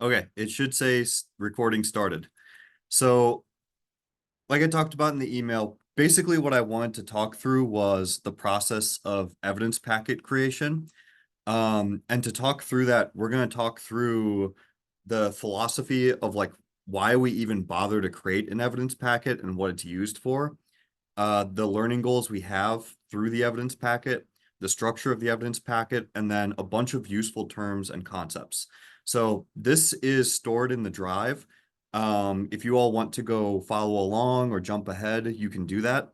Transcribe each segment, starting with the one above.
Okay, it should say recording started. So, like I talked about in the email, basically what I wanted to talk through was the process of evidence packet creation. And to talk through that, we're going to talk through the philosophy of like why we even bother to create an evidence packet and what it's used for, the learning goals we have through the evidence packet, the structure of the evidence packet, and then a bunch of useful terms and concepts. So this is stored in the drive. If you all want to go follow along or jump ahead, you can do that.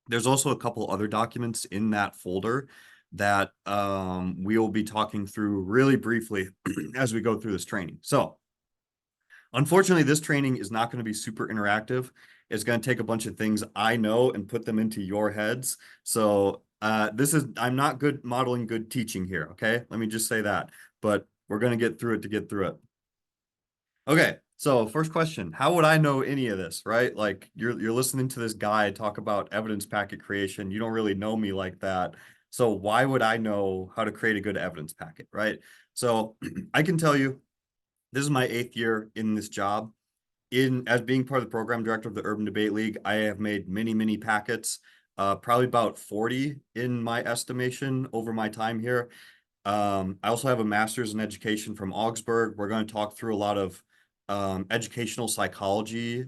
There's also a couple other documents in that folder that we will be talking through really briefly as we go through this training. So unfortunately, this training is not going to be super interactive. It's going to take a bunch of things I know and put them into your heads. So I'm not good modeling good teaching here, okay? Let me just say that. But we're going to get through it to get through it. Okay, so first question, how would I know any of this, right? Like you're listening to this guy talk about evidence packet creation. You don't really know me like that. So why would I know how to create a good evidence packet, right? So I can tell you this is my 8th year in this job. In as being part of the program director of the Urban Debate League, I have made many packets, probably about 40 in my estimation over my time here. I also have a master's in education from Augsburg. We're going to talk through a lot of educational psychology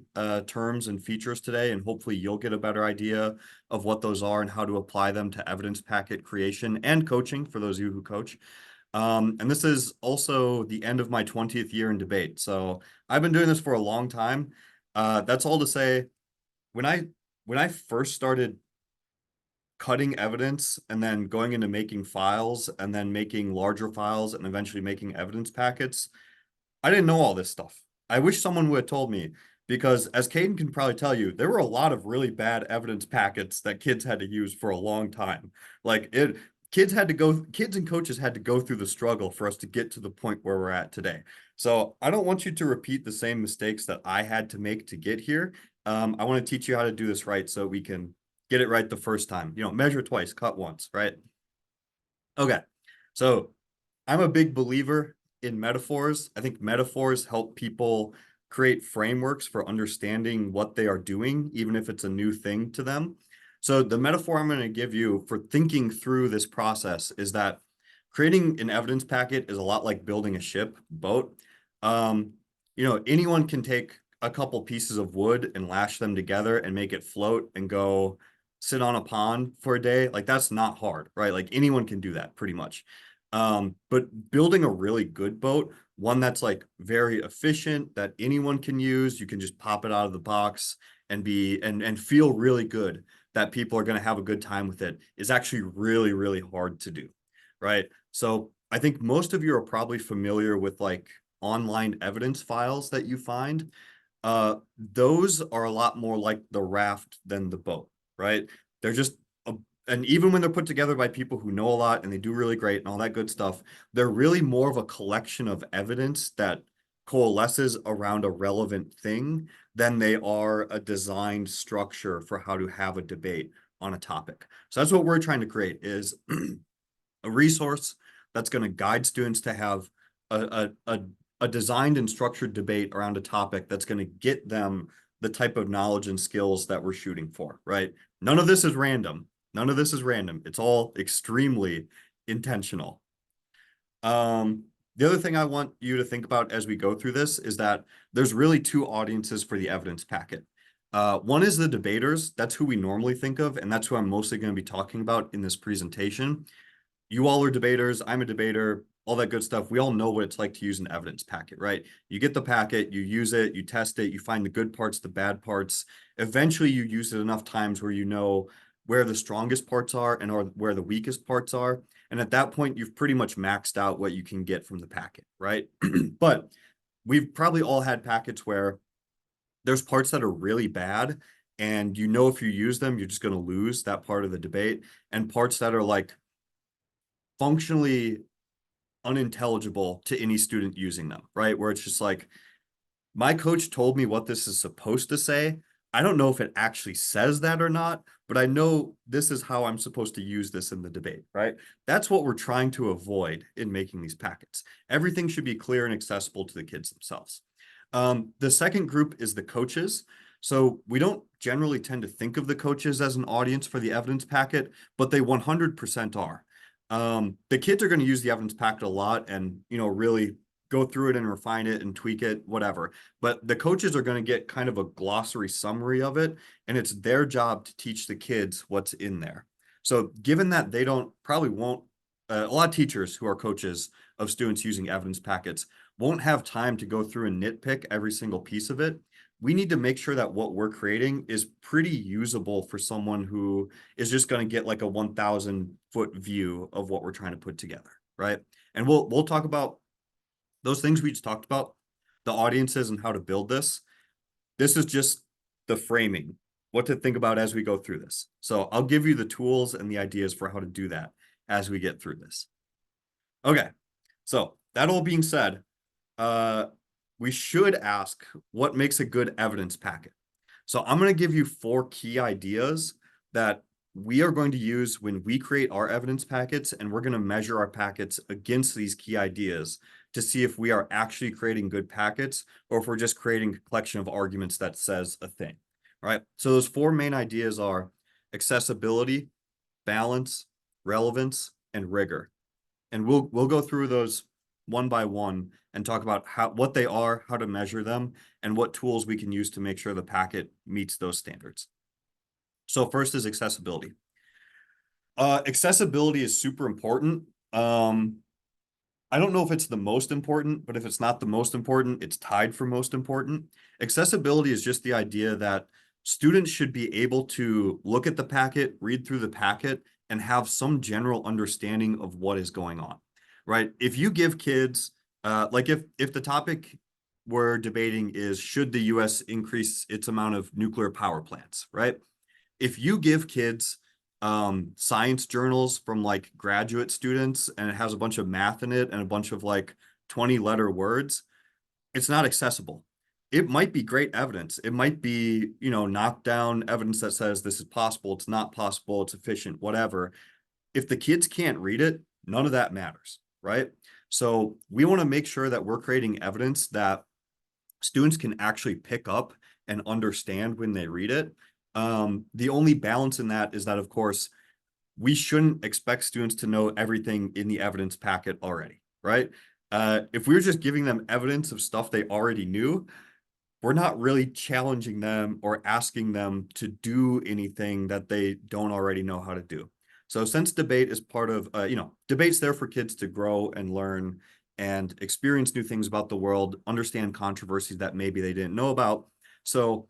terms and features today, and hopefully you'll get a better idea of what those are and how to apply them to evidence packet creation and coaching for those of you who coach. And this is also the end of my 20th year in debate. So I've been doing this for a long time. That's all to say, when I first started cutting evidence and then going into making files and then making larger files and eventually making evidence packets, I didn't know all this stuff. I wish someone would have told me because as Caden can probably tell you, there were a lot of really bad evidence packets that kids had to use for a long time. Like it, kids and coaches had to go through the struggle for us to get to the point where we're at today. So I don't want you to repeat the same mistakes that I had to make to get here. I want to teach you how to do this right so we can get it right the first time. You know, measure twice, cut once, right? Okay. So I'm a big believer in metaphors. I think metaphors help people create frameworks for understanding what they are doing, even if it's a new thing to them. So the metaphor I'm going to give you for thinking through this process is that creating an evidence packet is a lot like building a ship, boat. Um, anyone can take a couple pieces of wood and lash them together and make it float and go sit on a pond for a day. Like that's not hard, right? Like anyone can do that pretty much. But building a really good boat, one that's like very efficient, that anyone can use, you can just pop it out of the box and be and feel really good that people are going to have a good time with it, is actually really hard to do, right? So I think most of you are probably familiar with like online evidence files that you find. Those are a lot more like the raft than the boat, right? They're just and even when they're put together by people who know a lot and they do really great and all that good stuff, they're really more of a collection of evidence that coalesces around a relevant thing than they are a designed structure for how to have a debate on a topic. So that's what we're trying to create is a resource that's going to guide students to have a designed and structured debate around a topic that's going to get them the type of knowledge and skills that we're shooting for, right? None of this is random. None of this is random. It's all extremely intentional. The other thing I want you to think about as we go through this is that there's really two audiences for the evidence packet. One is the debaters. That's who we normally think of, and that's who I'm mostly going to be talking about in this presentation. You all are debaters. I'm a debater, all that good stuff. We all know what it's like to use an evidence packet, right? You get the packet, you use it, you test it, you find the good parts, the bad parts. Eventually, you use it enough times where you know where the strongest parts are and or where the weakest parts are. And at that point, you've pretty much maxed out what you can get from the packet, right? But we've probably all had packets where there's parts that are really bad and you know if you use them, you're just going to lose that part of the debate, and parts that are like functionally unintelligible to any student using them, right? Where it's just like, my coach told me what this is supposed to say. I don't know if it actually says that or not, but I know this is how I'm supposed to use this in the debate, right? That's what we're trying to avoid in making these packets. Everything should be clear and accessible to the kids themselves. The second group is the coaches. So we don't generally tend to think of the coaches as an audience for the evidence packet, but they 100% are. The kids are going to use the evidence packet a lot and, really go through it and refine it and tweak it, whatever. But the coaches are going to get kind of a glossary summary of it, and it's their job to teach the kids what's in there. So given that they probably won't, a lot of teachers who are coaches of students using evidence packets won't have time to go through and nitpick every single piece of it. We need to make sure that what we're creating is pretty usable for someone who is just going to get like a 1,000-foot view of what we're trying to put together, right? And we'll talk about those things we just talked about, the audiences and how to build this. This is just the framing, what to think about as we go through this. So I'll give you the tools and the ideas for how to do that as we get through this. Okay, so that all being said, we should ask what makes a good evidence packet. So I'm going to give you 4 key ideas that we are going to use when we create our evidence packets, and we're going to measure our packets against these key ideas to see if we are actually creating good packets or if we're just creating a collection of arguments that says a thing, right? So those 4 main ideas are accessibility, balance, relevance, and rigor. And we'll go through those one by one and talk about what they are, how to measure them, and what tools we can use to make sure the packet meets those standards. So first is accessibility. Accessibility is super important. I don't know if it's the most important, but if it's not the most important, it's tied for most important. Accessibility is just the idea that students should be able to look at the packet, read through the packet, and have some general understanding of what is going on, right? If you give kids, like if the topic we're debating is should the US increase its amount of nuclear power plants, right? If you give kids science journals from like graduate students and it has a bunch of math in it and a bunch of like 20-letter words, it's not accessible. It might be great evidence. It might be, knocked down evidence that says this is possible, it's not possible, it's efficient, whatever. If the kids can't read it, none of that matters, right? So we want to make sure that we're creating evidence that students can actually pick up and understand when they read it. The only balance in that is that, of course, we shouldn't expect students to know everything in the evidence packet already, right? If we were just giving them evidence of stuff they already knew, we're not really challenging them or asking them to do anything that they don't already know how to do. So since debate is part of, debate's there for kids to grow and learn and experience new things about the world, understand controversies that maybe they didn't know about. So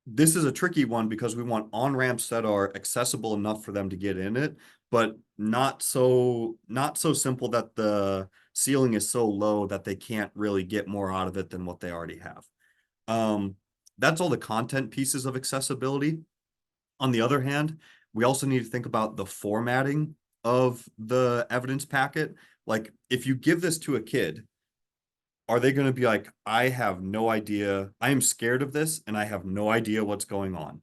this is a tricky one because we want on-ramps that are accessible enough for them to get in it, but not so simple that the ceiling is so low that they can't really get more out of it than what they already have. That's all the content pieces of accessibility. On the other hand, we also need to think about the formatting of the evidence packet. Like if you give this to a kid, are they going to be like, I have no idea. I am scared of this and I have no idea what's going on.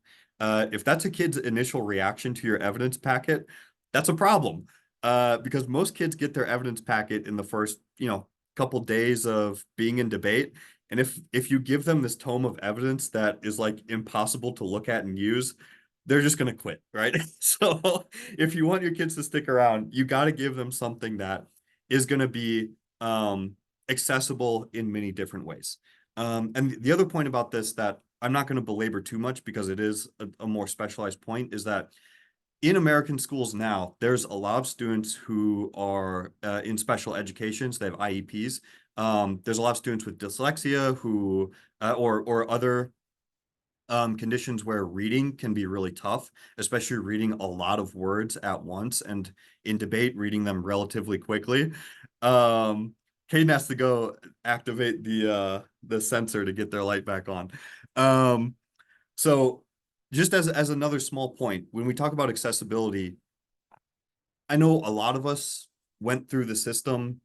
If that's a kid's initial reaction to your evidence packet, that's a problem. Because most kids get their evidence packet in the first, couple days of being in debate. And if you give them this tome of evidence that is like impossible to look at and use, they're just going to quit, right? So if you want your kids to stick around, you got to give them something that is going to be accessible in many different ways. And the other point about this that I'm not going to belabor too much because it is a more specialized point is that in American schools now, there's a lot of students who are in special educations. They have IEPs. There's a lot of students with dyslexia who or other conditions where reading can be really tough, especially reading a lot of words at once and in debate, reading them relatively quickly. Caden has to go activate the sensor to get their light back on. So just as another small point, when we talk about accessibility, I know a lot of us went through the system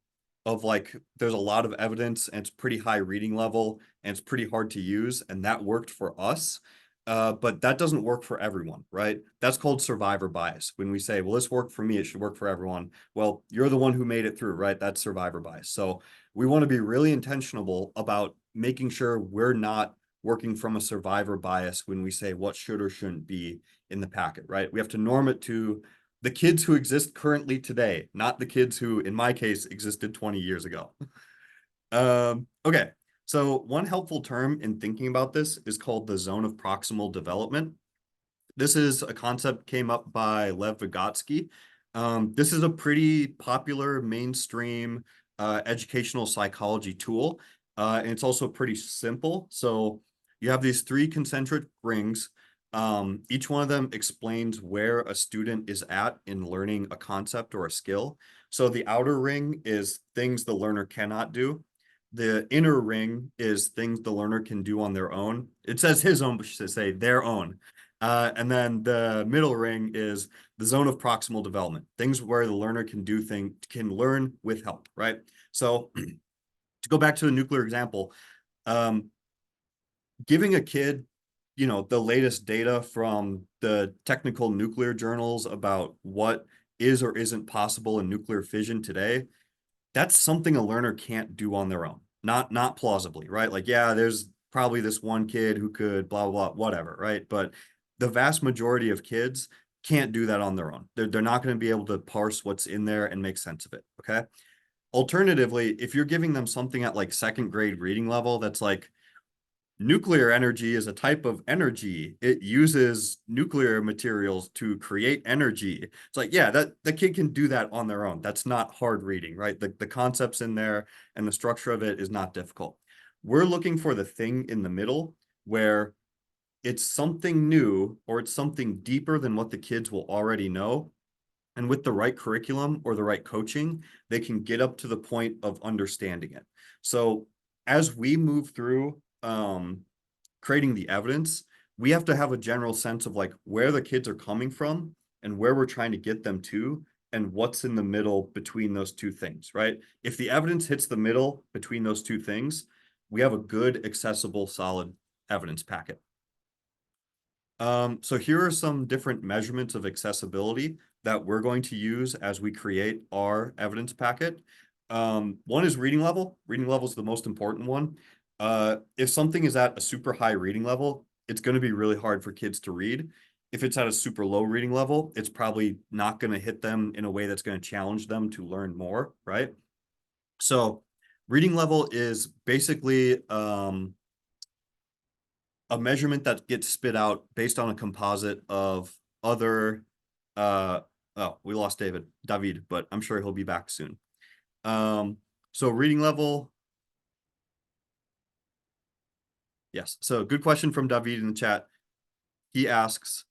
of like, there's a lot of evidence and it's pretty high reading level and it's pretty hard to use. And that worked for us. But that doesn't work for everyone, right? That's called survivor bias. When we say, well, this worked for me, it should work for everyone. Well, you're the one who made it through, right? That's survivor bias. So we want to be really intentional about making sure we're not working from a survivor bias when we say what should or shouldn't be in the packet, right? We have to norm it to the kids who exist currently today, not the kids who, in my case, existed 20 years ago. Okay, so one helpful term in thinking about this is called the zone of proximal development. This is a concept came up by Lev Vygotsky. This is a pretty popular mainstream educational psychology tool, and it's also pretty simple. So you have these three concentric rings. Each one of them explains where a student is at in learning a concept or a skill. So the outer ring is things the learner cannot do. The inner ring is things the learner can do on their own. It says his own, but should say their own. And then the middle ring is the zone of proximal development, things where the learner can learn with help, right? So to go back to the nuclear example, um, giving a kid, the latest data from the technical nuclear journals about what is or isn't possible in nuclear fission today, that's something a learner can't do on their own. Not plausibly, right? Like, yeah, there's probably this one kid who could blah, blah, blah, whatever, right? But the vast majority of kids can't do that on their own. They're not going to be able to parse what's in there and make sense of it, okay? Alternatively, if you're giving them something at like second grade reading level that's like, nuclear energy is a type of energy. It uses nuclear materials to create energy. It's like, yeah, that the kid can do that on their own. That's not hard reading, right? The concepts in there and the structure of it is not difficult. We're looking for the thing in the middle where it's something new or it's something deeper than what the kids will already know. And with the right curriculum or the right coaching, they can get up to the point of understanding it. So as we move through creating the evidence, we have to have a general sense of like where the kids are coming from and where we're trying to get them to and what's in the middle between those two things, right? If the evidence hits the middle between those two things, we have a good, accessible, solid evidence packet. So here are some different measurements of accessibility that we're going to use as we create our evidence packet. One is reading level. Reading level is the most important one. If something is at a super high reading level, it's going to be really hard for kids to read. If it's at a super low reading level, it's probably not going to hit them in a way that's going to challenge them to learn more, right? So reading level is basically a measurement that gets spit out based on a composite of other oh, we lost David, but I'm sure he'll be back soon. So reading level. Yes. So good question from David in the chat. He asks,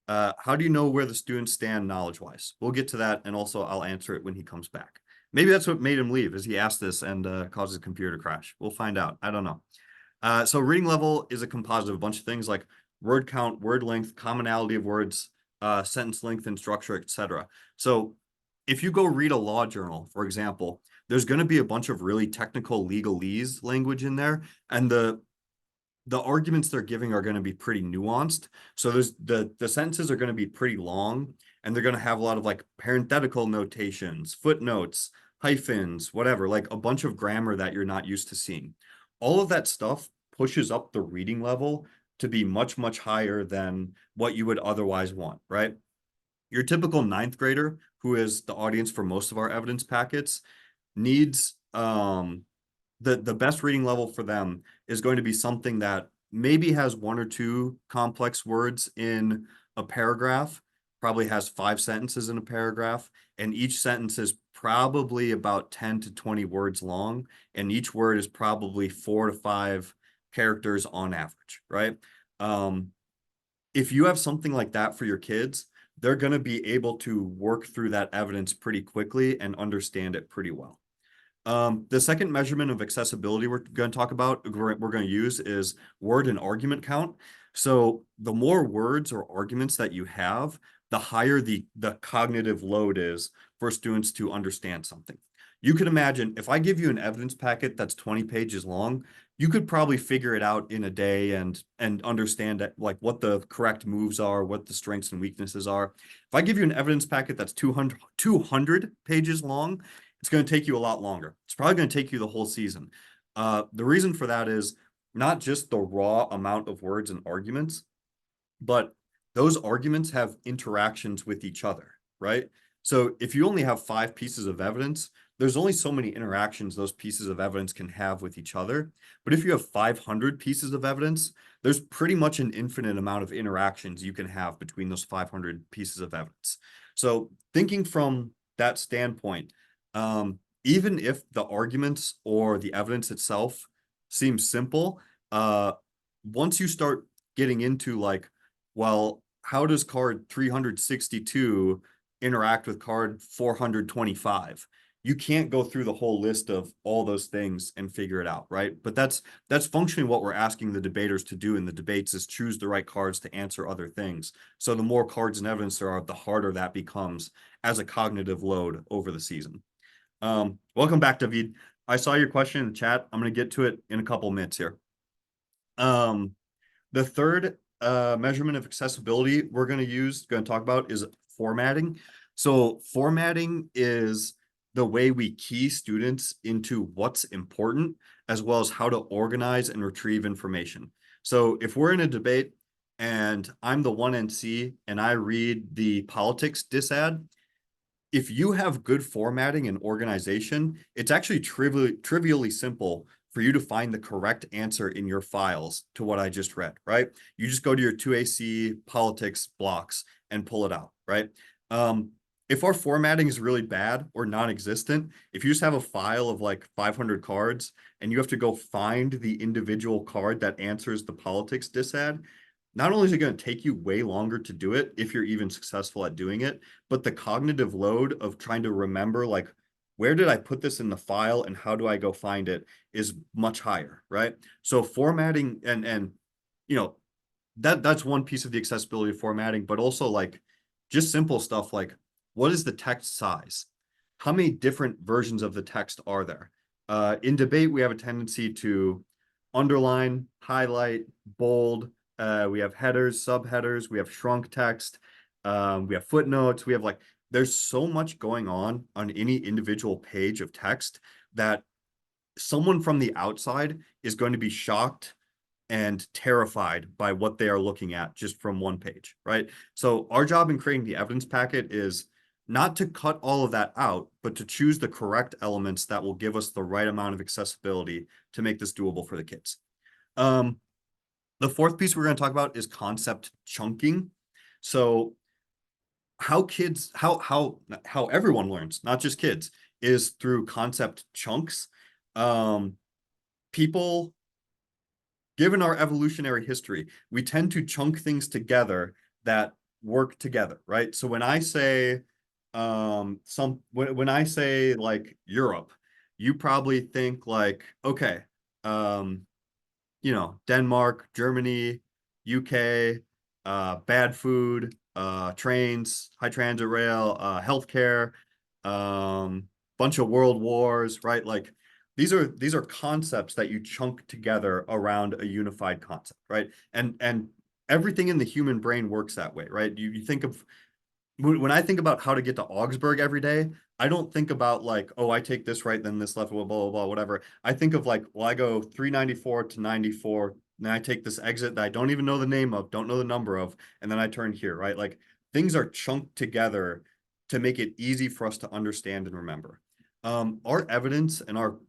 how do you know where the students stand knowledge-wise? We'll get to that, and also I'll answer it when he comes back. Maybe that's what made him leave, is he asked this and caused his computer to crash. We'll find out. I don't know. So reading level is a composite of a bunch of things like word count, word length, commonality of words, sentence length and structure, etc. So if you go read a law journal, for example, there's going to be a bunch of really technical legalese language in there, and the arguments they're giving are going to be pretty nuanced. So there's the sentences are going to be pretty long, and they're going to have a lot of like parenthetical notations, footnotes, hyphens, whatever, like a bunch of grammar that you're not used to seeing. All of that stuff pushes up the reading level to be much, much higher than what you would otherwise want, right? Your typical ninth grader, who is the audience for most of our evidence packets, needs the best reading level for them is going to be something that maybe has one or two complex words in a paragraph, probably has 5 sentences in a paragraph, and each sentence is probably about 10 to 20 words long, and each word is probably 4 to 5 characters on average, right? If you have something like that for your kids, they're going to be able to work through that evidence pretty quickly and understand it pretty well. The second measurement of accessibility we're going to talk about, we're going to use is word and argument count. So the more words or arguments that you have, the higher the cognitive load is for students to understand something. You can imagine if I give you an evidence packet that's 20 pages long, you could probably figure it out in a day and understand that, like what the correct moves are, what the strengths and weaknesses are. If I give you an evidence packet that's 200 pages long, it's going to take you a lot longer. It's probably going to take you the whole season. The reason for that is not just the raw amount of words and arguments, but those arguments have interactions with each other, right? So if you only have 5 pieces of evidence, there's only so many interactions those pieces of evidence can have with each other. But if you have 500 pieces of evidence, there's pretty much an infinite amount of interactions you can have between those 500 pieces of evidence. So thinking from that standpoint, even if the arguments or the evidence itself seems simple, once you start getting into like, well, how does card 362 interact with card 425? You can't go through the whole list of all those things and figure it out, right? But that's functionally what we're asking the debaters to do in the debates, is choose the right cards to answer other things. So the more cards and evidence there are, the harder that becomes as a cognitive load over the season. Welcome back, David. I saw your question in the chat. I'm going to get to it in a couple minutes here. The third measurement of accessibility we're going to talk about is formatting. So formatting is the way we key students into what's important, as well as how to organize and retrieve information. So if we're in a debate and I'm the 1NC and I read the politics disad, if you have good formatting and organization, it's actually trivially simple for you to find the correct answer in your files to what I just read, right? You just go to your 2AC politics blocks and pull it out, right? If our formatting is really bad or non-existent, if you just have a file of like 500 cards and you have to go find the individual card that answers the politics disad, not only is it going to take you way longer to do it if you're even successful at doing it, but the cognitive load of trying to remember, like, where did I put this in the file and how do I go find it, is much higher, right? So formatting and you know, that's one piece of the accessibility of formatting, but also like just simple stuff like, what is the text size? How many different versions of the text are there? In debate, we have a tendency to underline, highlight, bold. We have headers, subheaders, we have shrunk text, we have footnotes, we have like, there's so much going on any individual page of text that someone from the outside is going to be shocked and terrified by what they are looking at just from one page, right? So our job in creating the evidence packet is not to cut all of that out, but to choose the correct elements that will give us the right amount of accessibility to make this doable for the kids. The fourth piece we're going to talk about is concept chunking. So how everyone learns, not just kids, is through concept chunks. People, given our evolutionary history, we tend to chunk things together that work together, right? So when I say when I say like Europe, you probably think like, okay, Denmark, Germany, UK, bad food, trains, high transit rail, healthcare, bunch of world wars, right? Like these are concepts that you chunk together around a unified concept, right? And everything in the human brain works that way, right? You think of, when I think about how to get to Augsburg every day, I don't think about like, oh, I take this right, then this left, blah, blah, blah, whatever. I think of like, well, I go 394 to 94, and then I take this exit that I don't even know the name of, don't know the number of, and then I turn here, right? Like things are chunked together to make it easy for us to understand and remember. Our evidence and our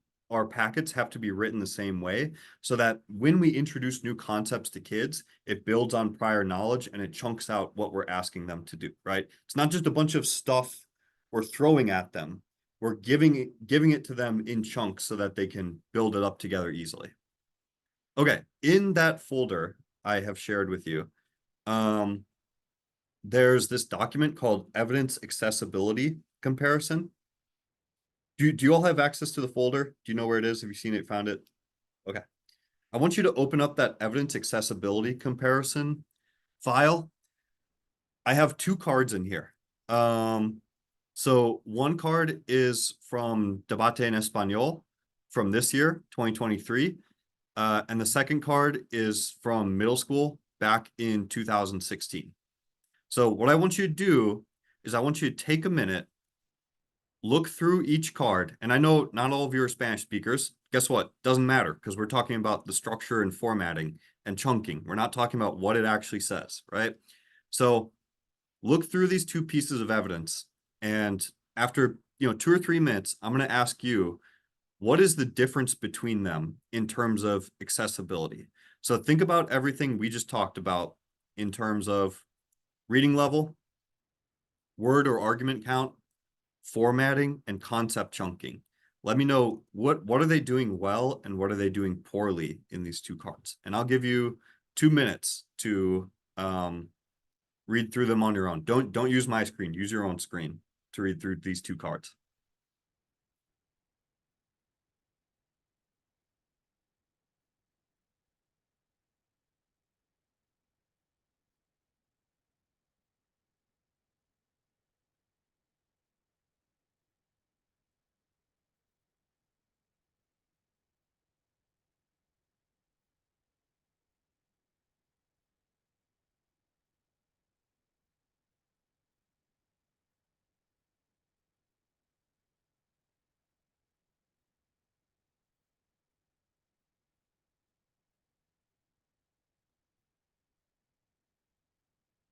packets have to be written the same way so that when we introduce new concepts to kids, it builds on prior knowledge and it chunks out what we're asking them to do, right? It's not just a bunch of stuff we're throwing at them. We're giving it to them in chunks so that they can build it up together easily. Okay, in that folder I have shared with you, there's this document called Evidence Accessibility Comparison. Do you all have access to the folder? Do you know where it is? Have you seen it, found it? Okay. I want you to open up that evidence accessibility comparison file. I have 2 cards in here. So one card is from Debate en Español from this year, 2023. And the second card is from middle school back in 2016. So what I want you to do is I want you to take a minute, look through each card. And I know not all of you are Spanish speakers. Guess what? Doesn't matter because we're talking about the structure and formatting and chunking. We're not talking about what it actually says, right? So look through these two pieces of evidence. And after, 2 or 3 minutes, I'm going to ask you, what is the difference between them in terms of accessibility? So think about everything we just talked about in terms of reading level, word or argument count, formatting, and concept chunking. Let me know what are they doing well and what are they doing poorly in these two cards. And I'll give you 2 minutes to read through them on your own. Don't use my screen. Use your own screen to read through these two cards.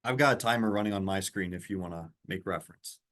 've got a timer running on my screen if you want to make reference. –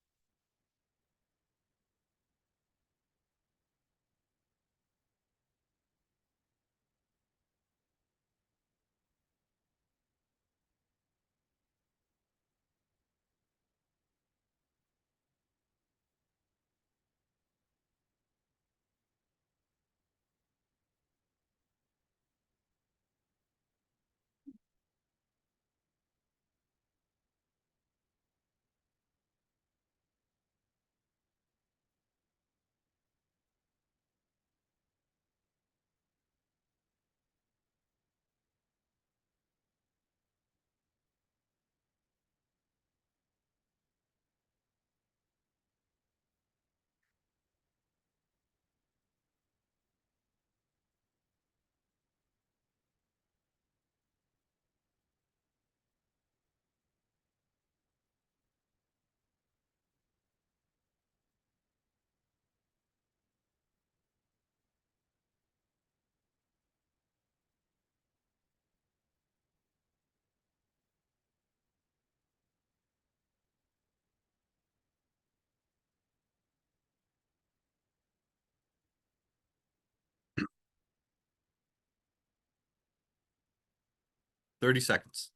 30 seconds.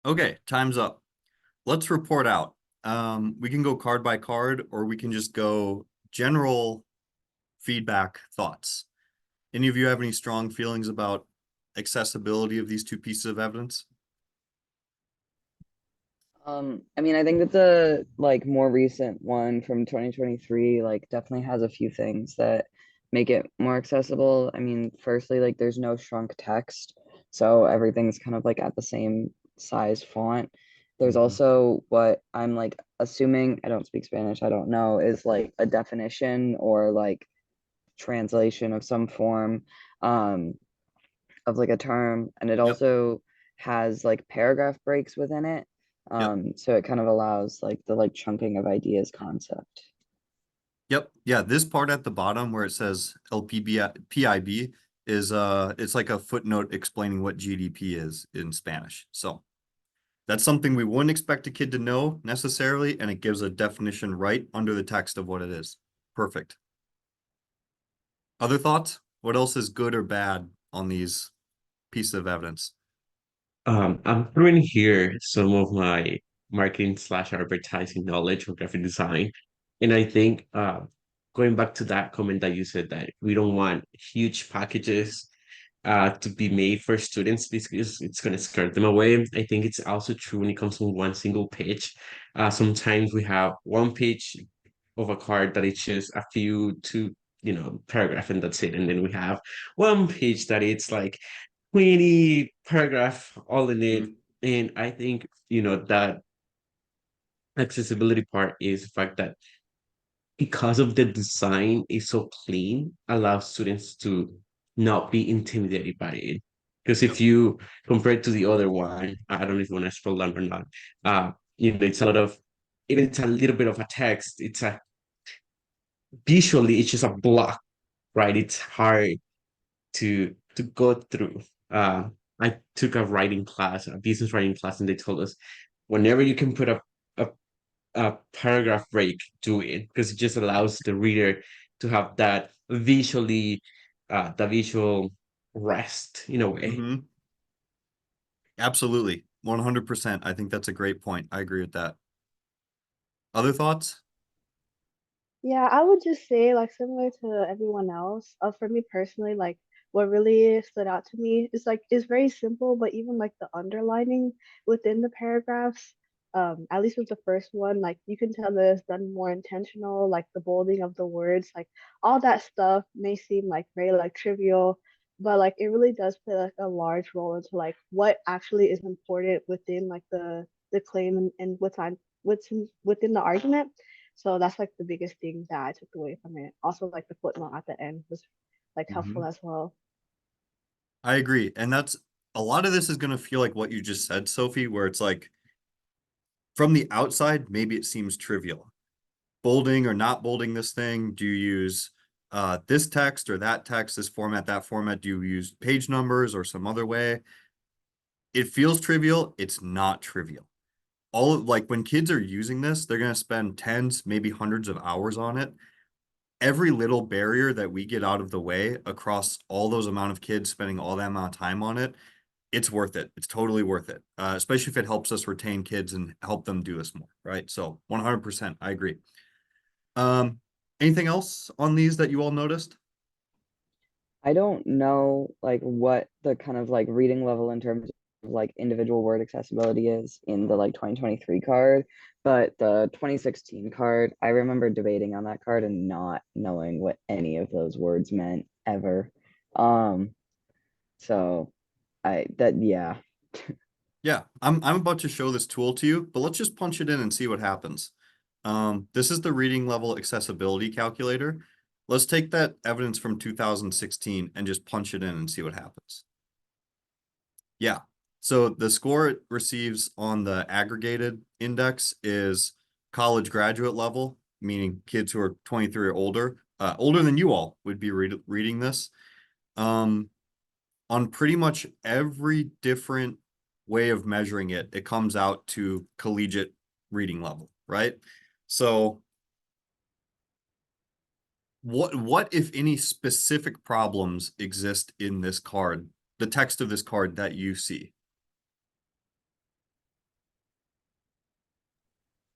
Okay, time's up. Let's report out. We can go card by card, or we can just go general feedback thoughts. Any of you have any strong feelings about accessibility of these two pieces of evidence? I mean, I think that the like more recent one from 2023 like definitely has a few things that make it more accessible. I mean, firstly, like there's no shrunk text, so everything's kind of like at the same size font. There's Mhm. also what I'm like assuming, I don't speak Spanish, I don't know, is like a definition or like translation of some form. Um, of like a term, and it Yep, also has like paragraph breaks within it. yep, So it kind of allows like the like chunking of ideas concept. yep. Yeah, this part at the bottom where it says LPBIB is it's like a footnote explaining what GDP is in Spanish. So that's something we wouldn't expect a kid to know necessarily, and it gives a definition right under the text of what it is. Perfect. Other thoughts? What else is good or bad on these pieces of evidence? I'm throwing here some of my marketing slash advertising knowledge for graphic design. And I think going back to that comment that you said that we don't want huge packages, to be made for students because it's going to scare them away. I think it's also true when it comes to one single page. Sometimes we have one page of a card that it's just a few two, paragraph and that's it. And then we have one page that it's like 20 paragraph all in it. Mhm. And I think, that accessibility part is the fact that because of the design is so clean, allows students to not be intimidated by it. Because Yep. if you compare it to the other one, I don't know if you want to scroll down or not. It's a lot of, even it's a little bit of a text. It's a visually, it's just a block, right? It's hard to go through. I took a writing class, a business writing class, and they told us whenever you can put a a paragraph break to it because it just allows the reader to have that visually the visual rest in a way. Hmm. Absolutely. 100%. I think that's a great point. I agree with that. Other thoughts? Yeah, I would just say like similar to everyone else. For me personally, like what really stood out to me is like it's very simple, but even like the underlining within the paragraphs, at least with the first one, like you can tell that it's done more intentional, like the bolding of the words, like all that stuff may seem like very like trivial, but like it really does play like a large role into like what actually is important within like the claim and within the argument. So that's like the biggest thing that I took away from it. Also, like the footnote at the end was like helpful Hmm. as well. I agree. And that's a lot of this is going to feel like what you just said, Sophie, where it's like from the outside, maybe it seems trivial. Bolding or not bolding this thing? Do you use this text or that text, this format, that format? Do you use page numbers or some other way? It feels trivial. It's not trivial. Like when kids are using this, they're going to spend tens, maybe hundreds of hours on it. Every little barrier that we get out of the way across all those amount of kids spending all that amount of time on it, it's worth it. It's totally worth it. Especially if it helps us retain kids and help them do this more, right? So 100%, I agree. Um, Anything else on these that you all noticed? I don't know like what the kind of like reading level in terms of like individual word accessibility is in the like 2023 card, but the 2016 card, I remember debating on that card and not knowing what any of those words meant ever. Um, so yeah. Yeah, I'm about to show this tool to you, but let's just punch it in and see what happens. This is the reading level accessibility calculator. Let's take that evidence from 2016 and just punch it in and see what happens. Yeah. So the score it receives on the aggregated index is college graduate level, meaning kids who are 23 or older, older than you all would be reading this. Um, on pretty much every different way of measuring it, it comes out to collegiate reading level, right? So what if any specific problems exist in this card, the text of this card that you see?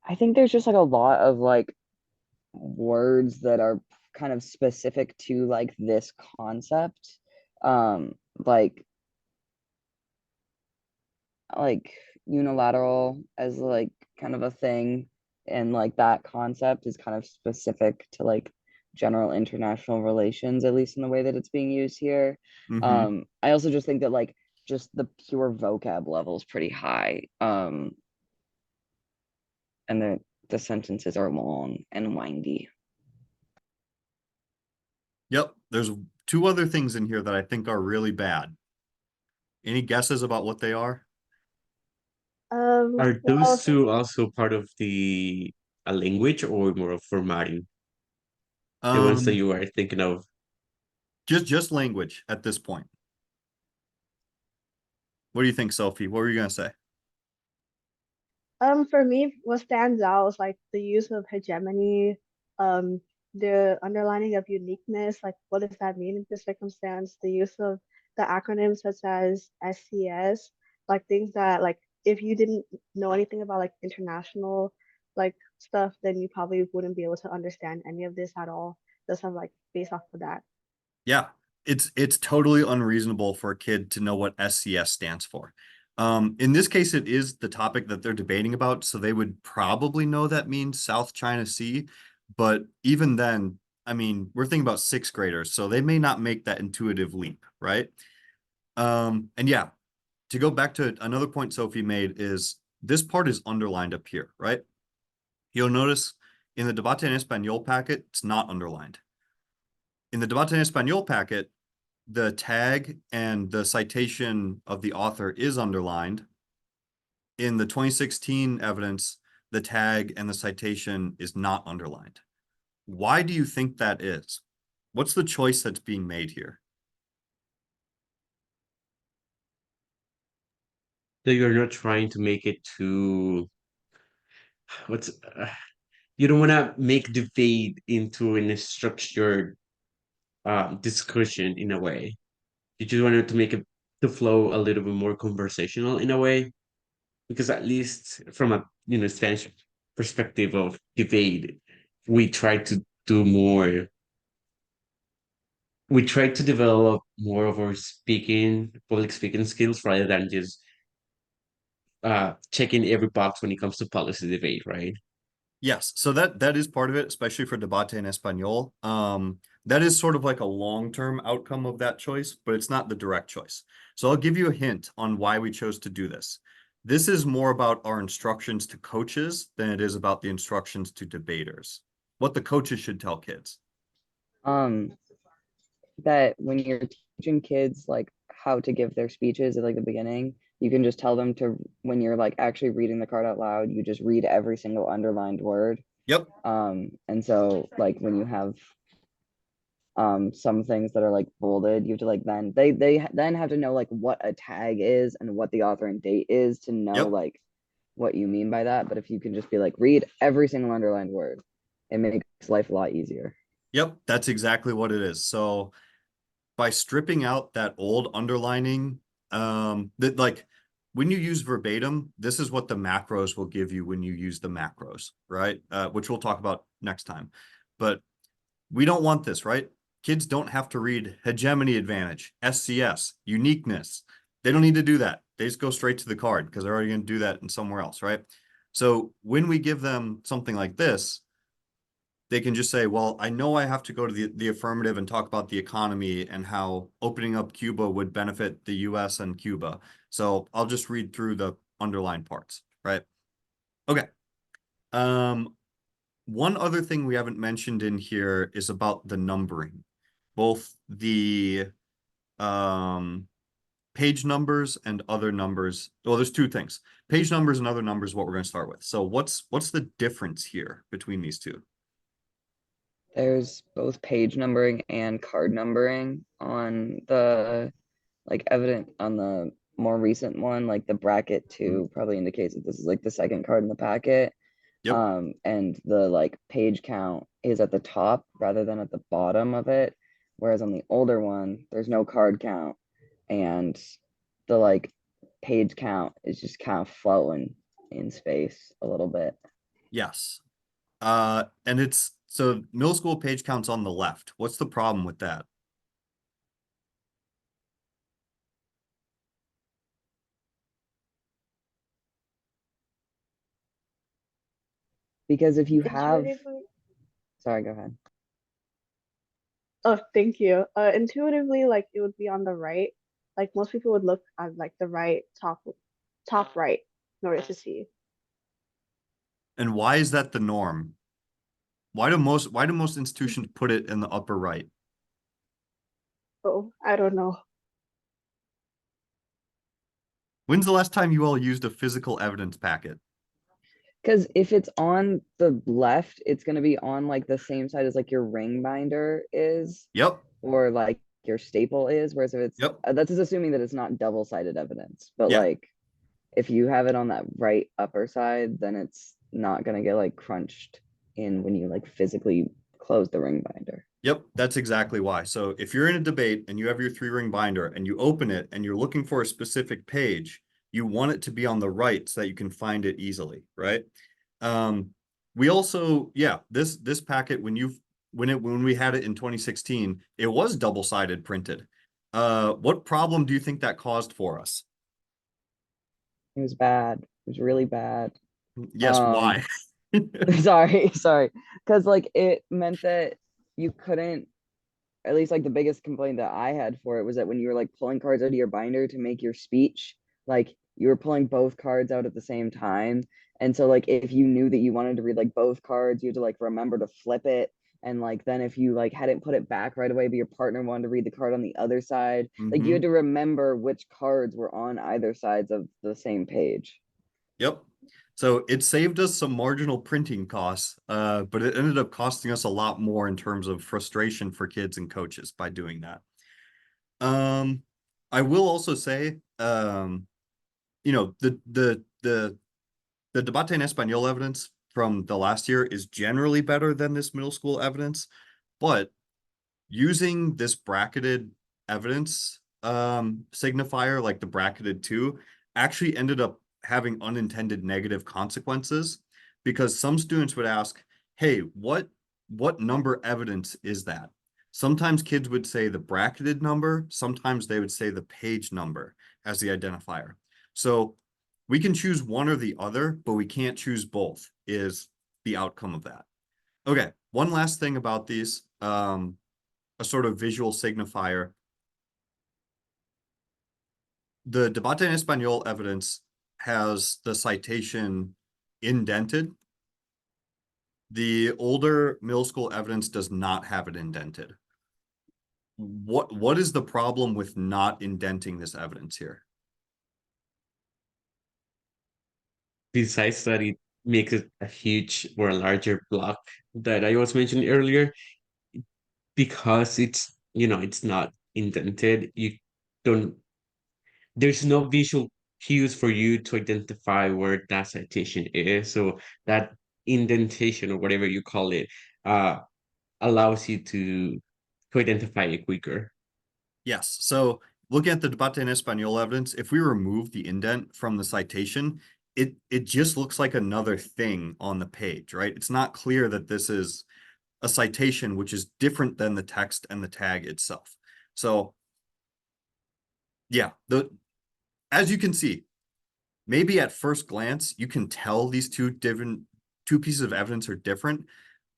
I think there's just like a lot of like words that are kind of specific to like this concept. Um, like like unilateral as like kind of a thing, and like that concept is kind of specific to like general international relations, at least in the way that it's being used here. Mm-hmm. I also just think that like just the pure vocab level is pretty high, and the sentences are long and windy. Yep. There's two other things in here that I think are really bad. Any guesses about what they are? Are Well, those two also part of the a language or more of formatting? The ones that Um, you are thinking of. just language at this point. What do you think, Sophie? What were you gonna say? for me, what stands out is like the use of hegemony, um, the underlining of uniqueness, like what does that mean in this circumstance? The use of the acronyms such as SCS, like things that like if you didn't know anything about like international like stuff, then you probably wouldn't be able to understand any of this at all. Just have like based off of that. Yeah, it's totally unreasonable for a kid to know what SCS stands for. In this case, it is the topic that they're debating about, so they would probably know that means South China Sea. But even then, I mean, we're thinking about sixth graders, so they may not make that intuitive leap, right? And yeah, to go back to another point Sophie made is this part is underlined up here, right? You'll notice in the Debate en Español packet, it's not underlined. In the Debate en Español packet, the tag and the citation of the author is underlined. In the 2016 evidence, the tag and the citation is not underlined. Why do you think that is? What's the choice that's being made here? That you're not trying to make it too what's you don't want to make debate into a structured discussion in a way. You just wanted to make it the flow a little bit more conversational in a way, because at least from a Spanish perspective of debate, we try to do more. We try to develop more of our public speaking skills rather than just checking every box when it comes to policy debate, right? Yes, so that is part of it, especially for Debate en Español. That is sort of like a long-term outcome of that choice, but it's not the direct choice. So I'll give you a hint on why we chose to do this. This is more about our instructions to coaches than it is about the instructions to debaters. What the coaches should tell kids. Um, that when you're teaching kids like how to give their speeches at like the beginning, you can just tell them to, when you're like actually reading the card out loud, you just read every single underlined word. Yep, And so like when you have some things that are like bolded, you have to like then they then have to know like what a tag is and what the author and date is to know yep, like what you mean by that. But if you can just be like read every single underlined word, it makes life a lot easier. yep, that's exactly what it is. So by stripping out that old underlining, that like when you use verbatim, this is what the macros will give you when you use the macros, right? Which we'll talk about next time. But we don't want this, right? Kids don't have to read hegemony advantage, SCS, uniqueness. They don't need to do that. They just go straight to the card because they're already going to do that in somewhere else, right? So when we give them something like this, they can just say, well, I know I have to go to the affirmative and talk about the economy and how opening up Cuba would benefit the US and Cuba. So I'll just read through the underlined parts, right? Okay. One other thing we haven't mentioned in here is about the numbering. Both the page numbers and other numbers. Well, there's two things. Page numbers and other numbers, what we're going to start with. So what's the difference here between these two? There's both page numbering and card numbering on the like evident on the more recent one, like the bracket two probably indicates that this is like the second card in the packet. Yep. And the like page count is at the top rather than at the bottom of it. Whereas on the older one, there's no card count and the like page count is just kind of floating in space a little bit. Yes. And it's so middle school page counts on the left. What's the problem with that? Because if you have, Intuitively, sorry, go ahead. oh, thank you. Intuitively, like it would be on the right. Like most people would look at like the right top right in order to see. And why is that the norm? Why do most institutions put it in the upper right? Oh, I don't know. When's the last time you all used a physical evidence packet? Because if it's on the left, it's going to be on like the same side as like your ring binder is, Yep, or like your staple is. Whereas if it's, yep, that's just assuming that it's not double-sided evidence. But yeah, like if you have it on that right upper side, then it's not going to get like crunched in when you like physically close the ring binder. yep, that's exactly why. So if you're in a debate and you have your 3-ring binder and you open it and you're looking for a specific page, you want it to be on the right so that you can find it easily, right? We also, yeah, this packet, when you've when we had it in 2016, it was double-sided printed. What problem do you think that caused for us? It was bad. It was really bad. Yes, why? Sorry. Because like it meant that you couldn't, at least like the biggest complaint that I had for it was that when you were like pulling cards out of your binder to make your speech, like you were pulling both cards out at the same time. And so like if you knew that you wanted to read like both cards, you had to like remember to flip it. And like then if you like hadn't put it back right away, but your partner wanted to read the card on the other side, like you had Mhm. to remember which cards were on either sides of the same page. Yep. So it saved us some marginal printing costs, but it ended up costing us a lot more in terms of frustration for kids and coaches by doing that. I will also say, you know, the debate en español evidence from the last year is generally better than this middle school evidence, but using this bracketed evidence signifier, like the bracketed 2, actually ended up having unintended negative consequences, because some students would ask, hey, what number evidence is that? Sometimes kids would say the bracketed number, sometimes they would say the page number as the identifier. So we can choose one or the other, but we can't choose both, is the outcome of that. Okay, one last thing about these. A sort of visual signifier. The debate en español evidence has the citation indented. The older middle school evidence does not have it indented. What is the problem with not indenting this evidence here? Besides that, it makes it a huge or a larger block that I was mentioning earlier, because it's, it's not indented. You don't, there's no visual cues for you to identify where that citation is. So that indentation, or whatever you call it, uh, allows you to identify it quicker. Yes. So looking at the debate en español evidence, if we remove the indent from the citation, it just looks like another thing on the page, right? It's not clear that this is a citation, which is different than the text and the tag itself. So yeah, as you can see, maybe at first glance, you can tell these two pieces of evidence are different,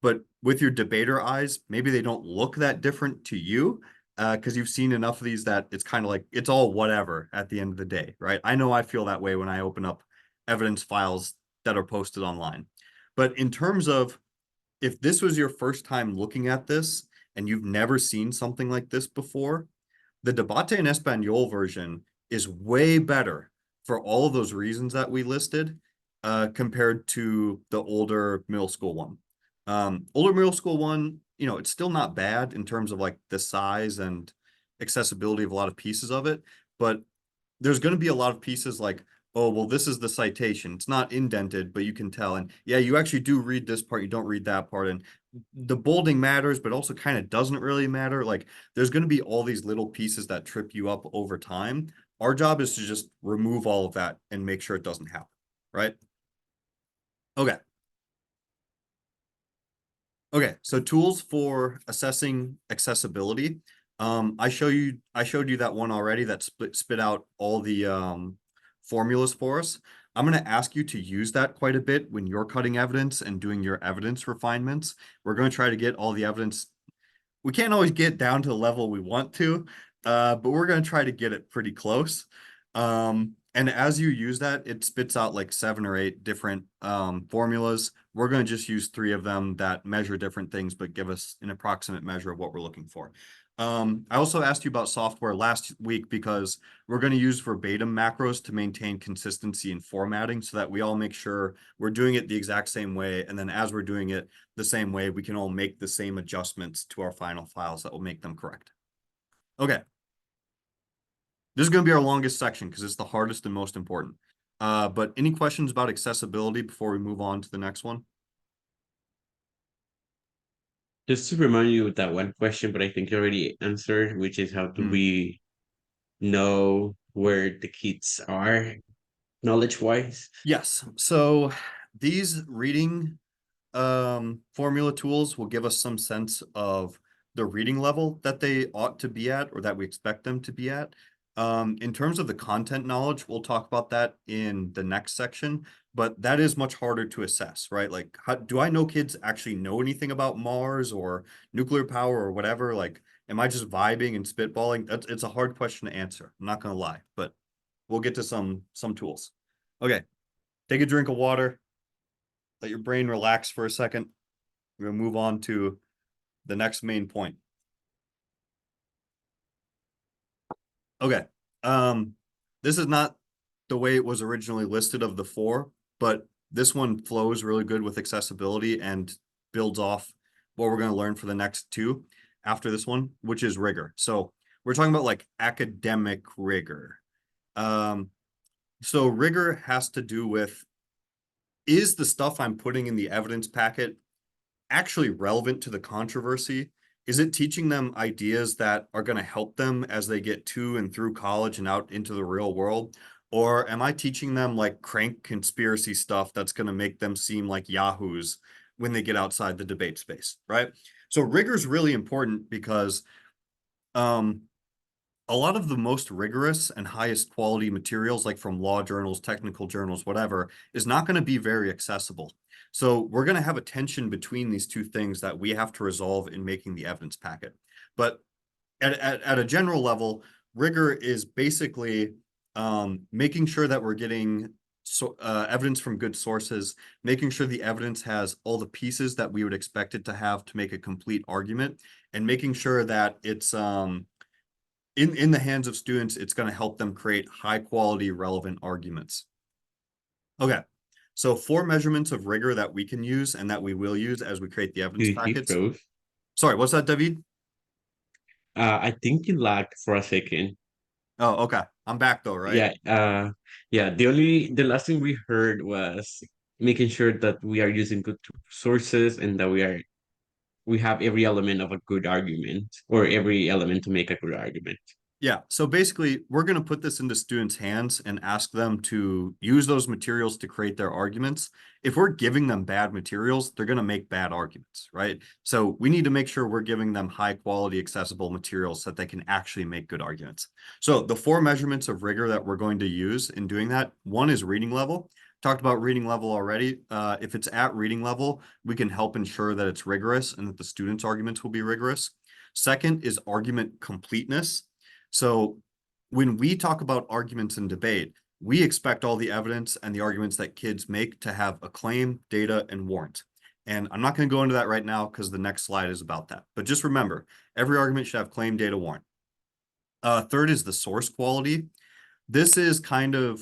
but with your debater eyes, maybe they don't look that different to you, because you've seen enough of these that it's kind of like, it's all whatever at the end of the day, right? I know I feel that way when I open up evidence files that are posted online. But in terms of, if this was your first time looking at this and you've never seen something like this before, the debate en español version is way better for all of those reasons that we listed, compared to the older middle school one. Older middle school one, it's still not bad in terms of like the size and accessibility of a lot of pieces of it, but there's going to be a lot of pieces like, oh, well, this is the citation. It's not indented, but you can tell. And yeah, you actually do read this part, you don't read that part. And the bolding matters, but also kind of doesn't really matter. Like there's going to be all these little pieces that trip you up over time. Our job is to just remove all of that and make sure it doesn't happen, right? Okay. Okay, so tools for assessing accessibility. I showed you that one already that spit out all the formulas for us. I'm going to ask you to use that quite a bit when you're cutting evidence and doing your evidence refinements. We're going to try to get all the evidence. We can't always get down to the level we want to, but we're going to try to get it pretty close. And as you use that, it spits out like 7 or 8 different formulas. We're going to just use 3 of them that measure different things, but give us an approximate measure of what we're looking for. I also asked you about software last week because we're going to use verbatim macros to maintain consistency in formatting so that we all make sure we're doing it the exact same way. And then as we're doing it the same way, we can all make the same adjustments to our final files that will make them correct. Okay. This is going to be our longest section because it's the hardest and most important. But any questions about accessibility before we move on to the next one? Just to remind you of that one question, but I think you already answered, which is how do we know where the kids are knowledge-wise? Yes. So these reading formula tools will give us some sense of the reading level that they ought to be at or that we expect them to be at. In terms of the content knowledge, we'll talk about that in the next section, but that is much harder to assess, right? Like, how do I know kids actually know anything about Mars or nuclear power or whatever? Like, am I just vibing and spitballing? It's a hard question to answer. I'm not gonna lie, but we'll get to some tools. Okay, take a drink of water. Let your brain relax for a second. We're gonna move on to the next main point. Okay. This is not the way it was originally listed of the four, but this one flows really good with accessibility and builds off what we're going to learn for the next two after this one, which is rigor. So we're talking about like academic rigor. So rigor has to do with, is the stuff I'm putting in the evidence packet actually relevant to the controversy? Is it teaching them ideas that are going to help them as they get to and through college and out into the real world? Or am I teaching them like crank conspiracy stuff that's going to make them seem like yahoos when they get outside the debate space, right? So rigor is really important because a lot of the most rigorous and highest quality materials, like from law journals, technical journals, whatever, is not going to be very accessible. So we're going to have a tension between these two things that we have to resolve in making the evidence packet. But at a general level, rigor is basically making sure that we're getting evidence from good sources, making sure the evidence has all the pieces that we would expect it to have to make a complete argument, and making sure that it's in the hands of students, it's going to help them create high quality, relevant arguments. Okay, so 4 measurements of rigor that we can use and that we will use as we create the evidence You packets. froze. Sorry, what's that, David? I think you lagged for a second. Oh, okay. I'm back though, right? Yeah. The last thing we heard was making sure that we are using good sources and that we have every element of a good argument or every element to make a good argument. Yeah, so basically, we're going to put this into students' hands and ask them to use those materials to create their arguments. If we're giving them bad materials, they're going to make bad arguments, right? So we need to make sure we're giving them high quality, accessible materials so that they can actually make good arguments. So the 4 measurements of rigor that we're going to use in doing that, one is reading level. Talked about reading level already. If it's at reading level, we can help ensure that it's rigorous and that the students' arguments will be rigorous. Second is argument completeness. So when we talk about arguments in debate, we expect all the evidence and the arguments that kids make to have a claim, data, and warrant. And I'm not going to go into that right now because the next slide is about that. But just remember, every argument should have claim, data, warrant. Third is the source quality. This is kind of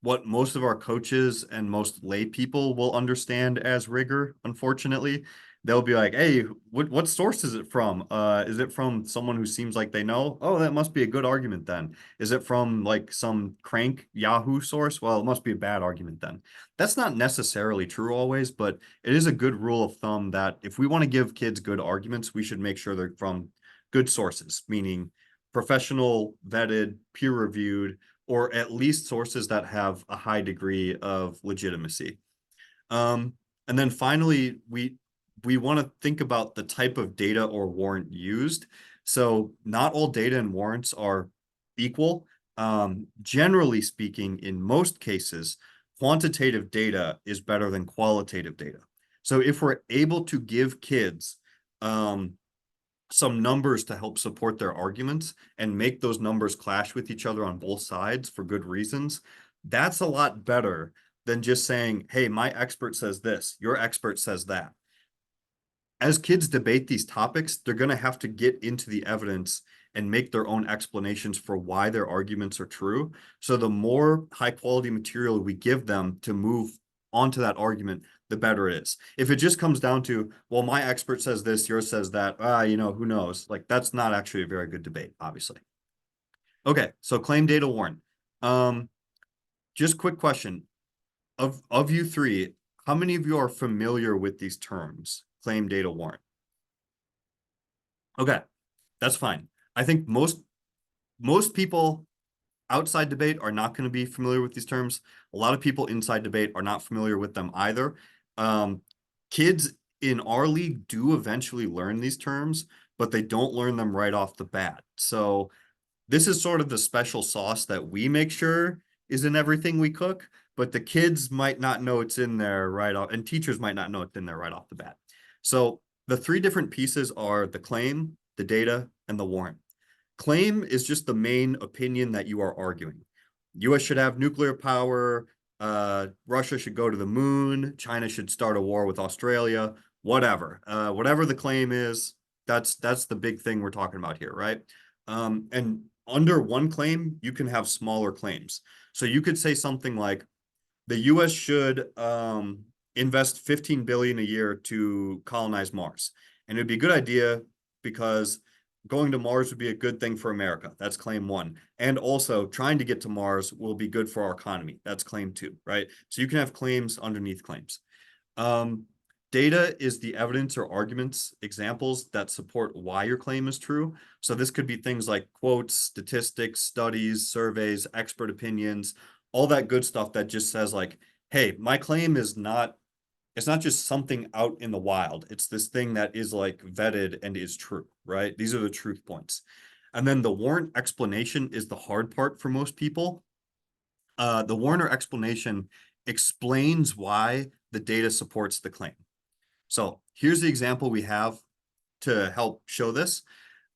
what most of our coaches and most lay people will understand as rigor, unfortunately. They'll be like, hey, what source is it from? Is it from someone who seems like they know? Oh, that must be a good argument then. Is it from like some crank Yahoo source? Well, it must be a bad argument then. That's not necessarily true always, but it is a good rule of thumb that if we want to give kids good arguments, we should make sure they're from good sources, meaning professional, vetted, peer-reviewed, or at least sources that have a high degree of legitimacy. And then finally, we want to think about the type of data or warrant used. So not all data and warrants are equal. Generally speaking, in most cases, quantitative data is better than qualitative data. So if we're able to give kids some numbers to help support their arguments and make those numbers clash with each other on both sides for good reasons, that's a lot better than just saying, hey, my expert says this, your expert says that. As kids debate these topics, they're going to have to get into the evidence and make their own explanations for why their arguments are true. So the more high quality material we give them to move onto that argument, the better it is. If it just comes down to, well, my expert says this, yours says that, who knows? Like that's not actually a very good debate, obviously. Okay, so claim, data, warrant. Just quick question. Of you three, how many of you are familiar with these terms? Claim, data, warrant. Okay, that's fine. I think most people outside debate are not going to be familiar with these terms. A lot of people inside debate are not familiar with them either. kids in our league do eventually learn these terms, but they don't learn them right off the bat. So this is sort of the special sauce that we make sure is in everything we cook, but the kids might not know it's in there right off, and teachers might not know it's in there right off the bat. So the three different pieces are the claim, the data, and the warrant. Claim is just the main opinion that you are arguing. US should have nuclear power, Russia should go to the moon, China should start a war with Australia, whatever. Whatever the claim is, that's the big thing we're talking about here, right? And under one claim, you can have smaller claims. So you could say something like, the US should invest 15 billion a year to colonize Mars. And it'd be a good idea because going to Mars would be a good thing for America. That's claim one. And also trying to get to Mars will be good for our economy. That's claim two, right? So you can have claims underneath claims. Data is the evidence or arguments, examples that support why your claim is true. So this could be things like quotes, statistics, studies, surveys, expert opinions, all that good stuff that just says like, hey, my claim is not, it's not just something out in the wild. It's this thing that is like vetted and is true, right? These are the truth points. And then the warrant explanation is the hard part for most people. The warrant or explanation explains why the data supports the claim. So here's the example we have to help show this.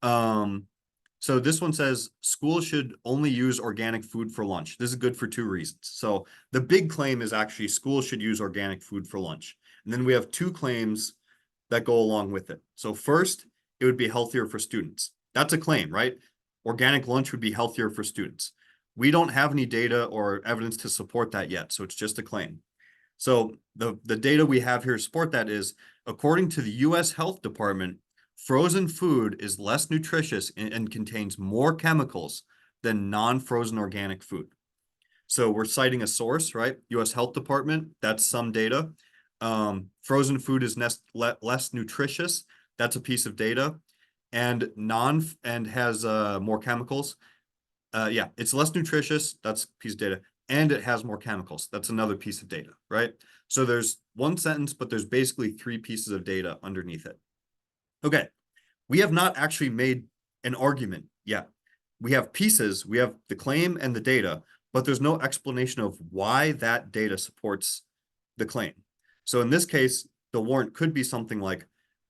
So this one says schools should only use organic food for lunch. This is good for two reasons. So the big claim is actually schools should use organic food for lunch. And then we have two claims that go along with it. So first, it would be healthier for students. That's a claim, right? Organic lunch would be healthier for students. We don't have any data or evidence to support that yet, so it's just a claim. So the data we have here to support that is, according to the US Health Department, frozen food is less nutritious and contains more chemicals than non-frozen organic food. So we're citing a source, right? US Health Department, that's some data. Frozen food is less nutritious. That's a piece of data. And has more chemicals. Yeah, it's less nutritious. That's a piece of data. And it has more chemicals. That's another piece of data, right? So there's one sentence, but there's basically three pieces of data underneath it. Okay, we have not actually made an argument yet. We have pieces, we have the claim and the data, but there's no explanation of why that data supports the claim. So in this case, the warrant could be something like,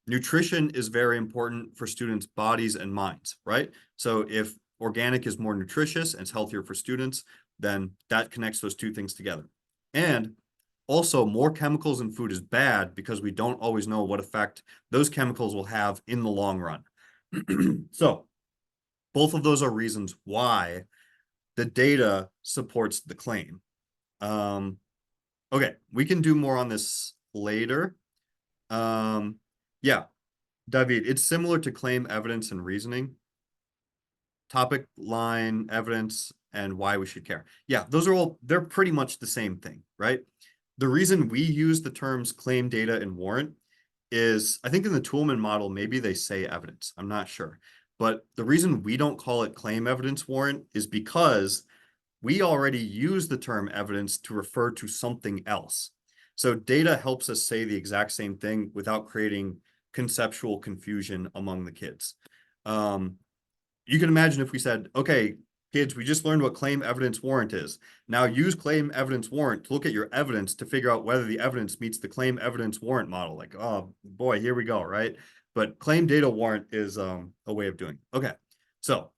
nutrition is very important for students' bodies and minds, right? So if organic is more nutritious and it's healthier for students, then that connects those two things together. And also, more chemicals in food is bad because we don't always know what effect those chemicals will have in the long run. So both of those are reasons why the data supports the claim. Okay, we can do more on this later. Yeah, David, it's similar to claim, evidence, and reasoning. Topic, line, evidence, and why we should care. Yeah, those are all, they're pretty much the same thing, right? The reason we use the terms claim, data, and warrant is, I think in the Toolman model, maybe they say evidence. I'm not sure. But the reason we don't call it claim, evidence, warrant is because we already use the term evidence to refer to something else. So data helps us say the exact same thing without creating conceptual confusion among the kids. You can imagine if we said, okay, kids, we just learned what claim, evidence, warrant is. Now use claim, evidence, warrant to look at your evidence to figure out whether the evidence meets the claim, evidence, warrant model. Like, oh boy, here we go, right? But claim, data, warrant is a way of doing it. Okay, so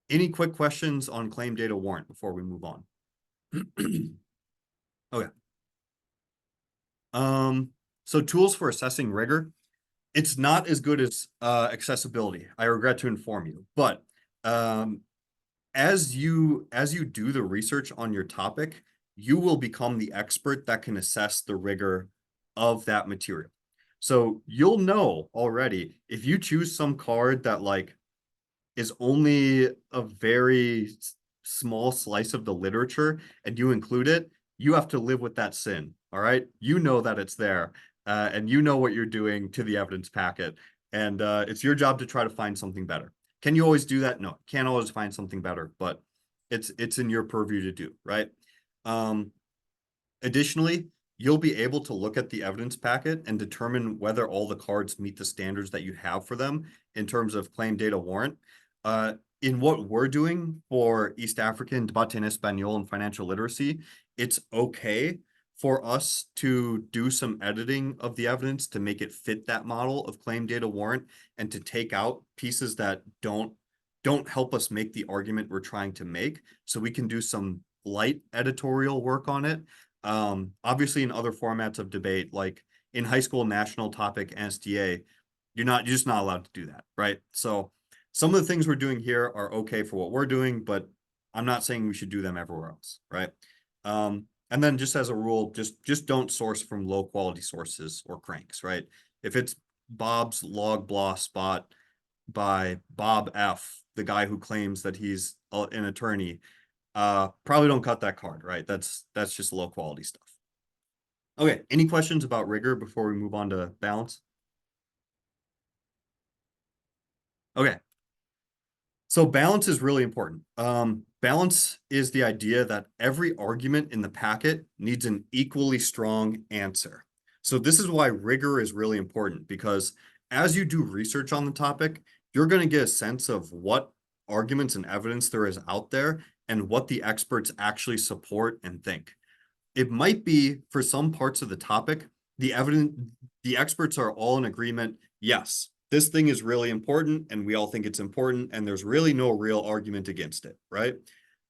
any quick questions on claim, data, warrant before we move on? Okay. So tools for assessing rigor. It's not as good as accessibility. I regret to inform you, but as you do the research on your topic, you will become the expert that can assess the rigor of that material. So you'll know already if you choose some card that like is only a very small slice of the literature and you include it, you have to live with that sin. All right. You know that it's there and you know what you're doing to the evidence packet. And it's your job to try to find something better. Can you always do that? No, can't always find something better, but it's in your purview to do, right? Additionally, you'll be able to look at the evidence packet and determine whether all the cards meet the standards that you have for them in terms of claim data warrant. In what we're doing for East African, Debate en Español, and financial literacy, it's okay for us to do some editing of the evidence to make it fit that model of claim data warrant and to take out pieces that don't help us make the argument we're trying to make. So we can do some light editorial work on it. Obviously in other formats of debate, like in high school national topic NSTA, you're just not allowed to do that, right? So some of the things we're doing here are okay for what we're doing, but I'm not saying we should do them everywhere else, right? And then just as a rule, just don't source from low quality sources or cranks, right? If it's Bob's log blah spot by Bob F, the guy who claims that he's an attorney, probably don't cut that card, right? That's just low quality stuff. Okay, any questions about rigor before we move on to balance? Okay. So balance is really important. Balance is the idea that every argument in the packet needs an equally strong answer. So this is why rigor is really important, because as you do research on the topic, you're going to get a sense of what arguments and evidence there is out there and what the experts actually support and think. It might be for some parts of the topic, the experts are all in agreement. Yes, this thing is really important and we all think it's important and there's really no real argument against it, right?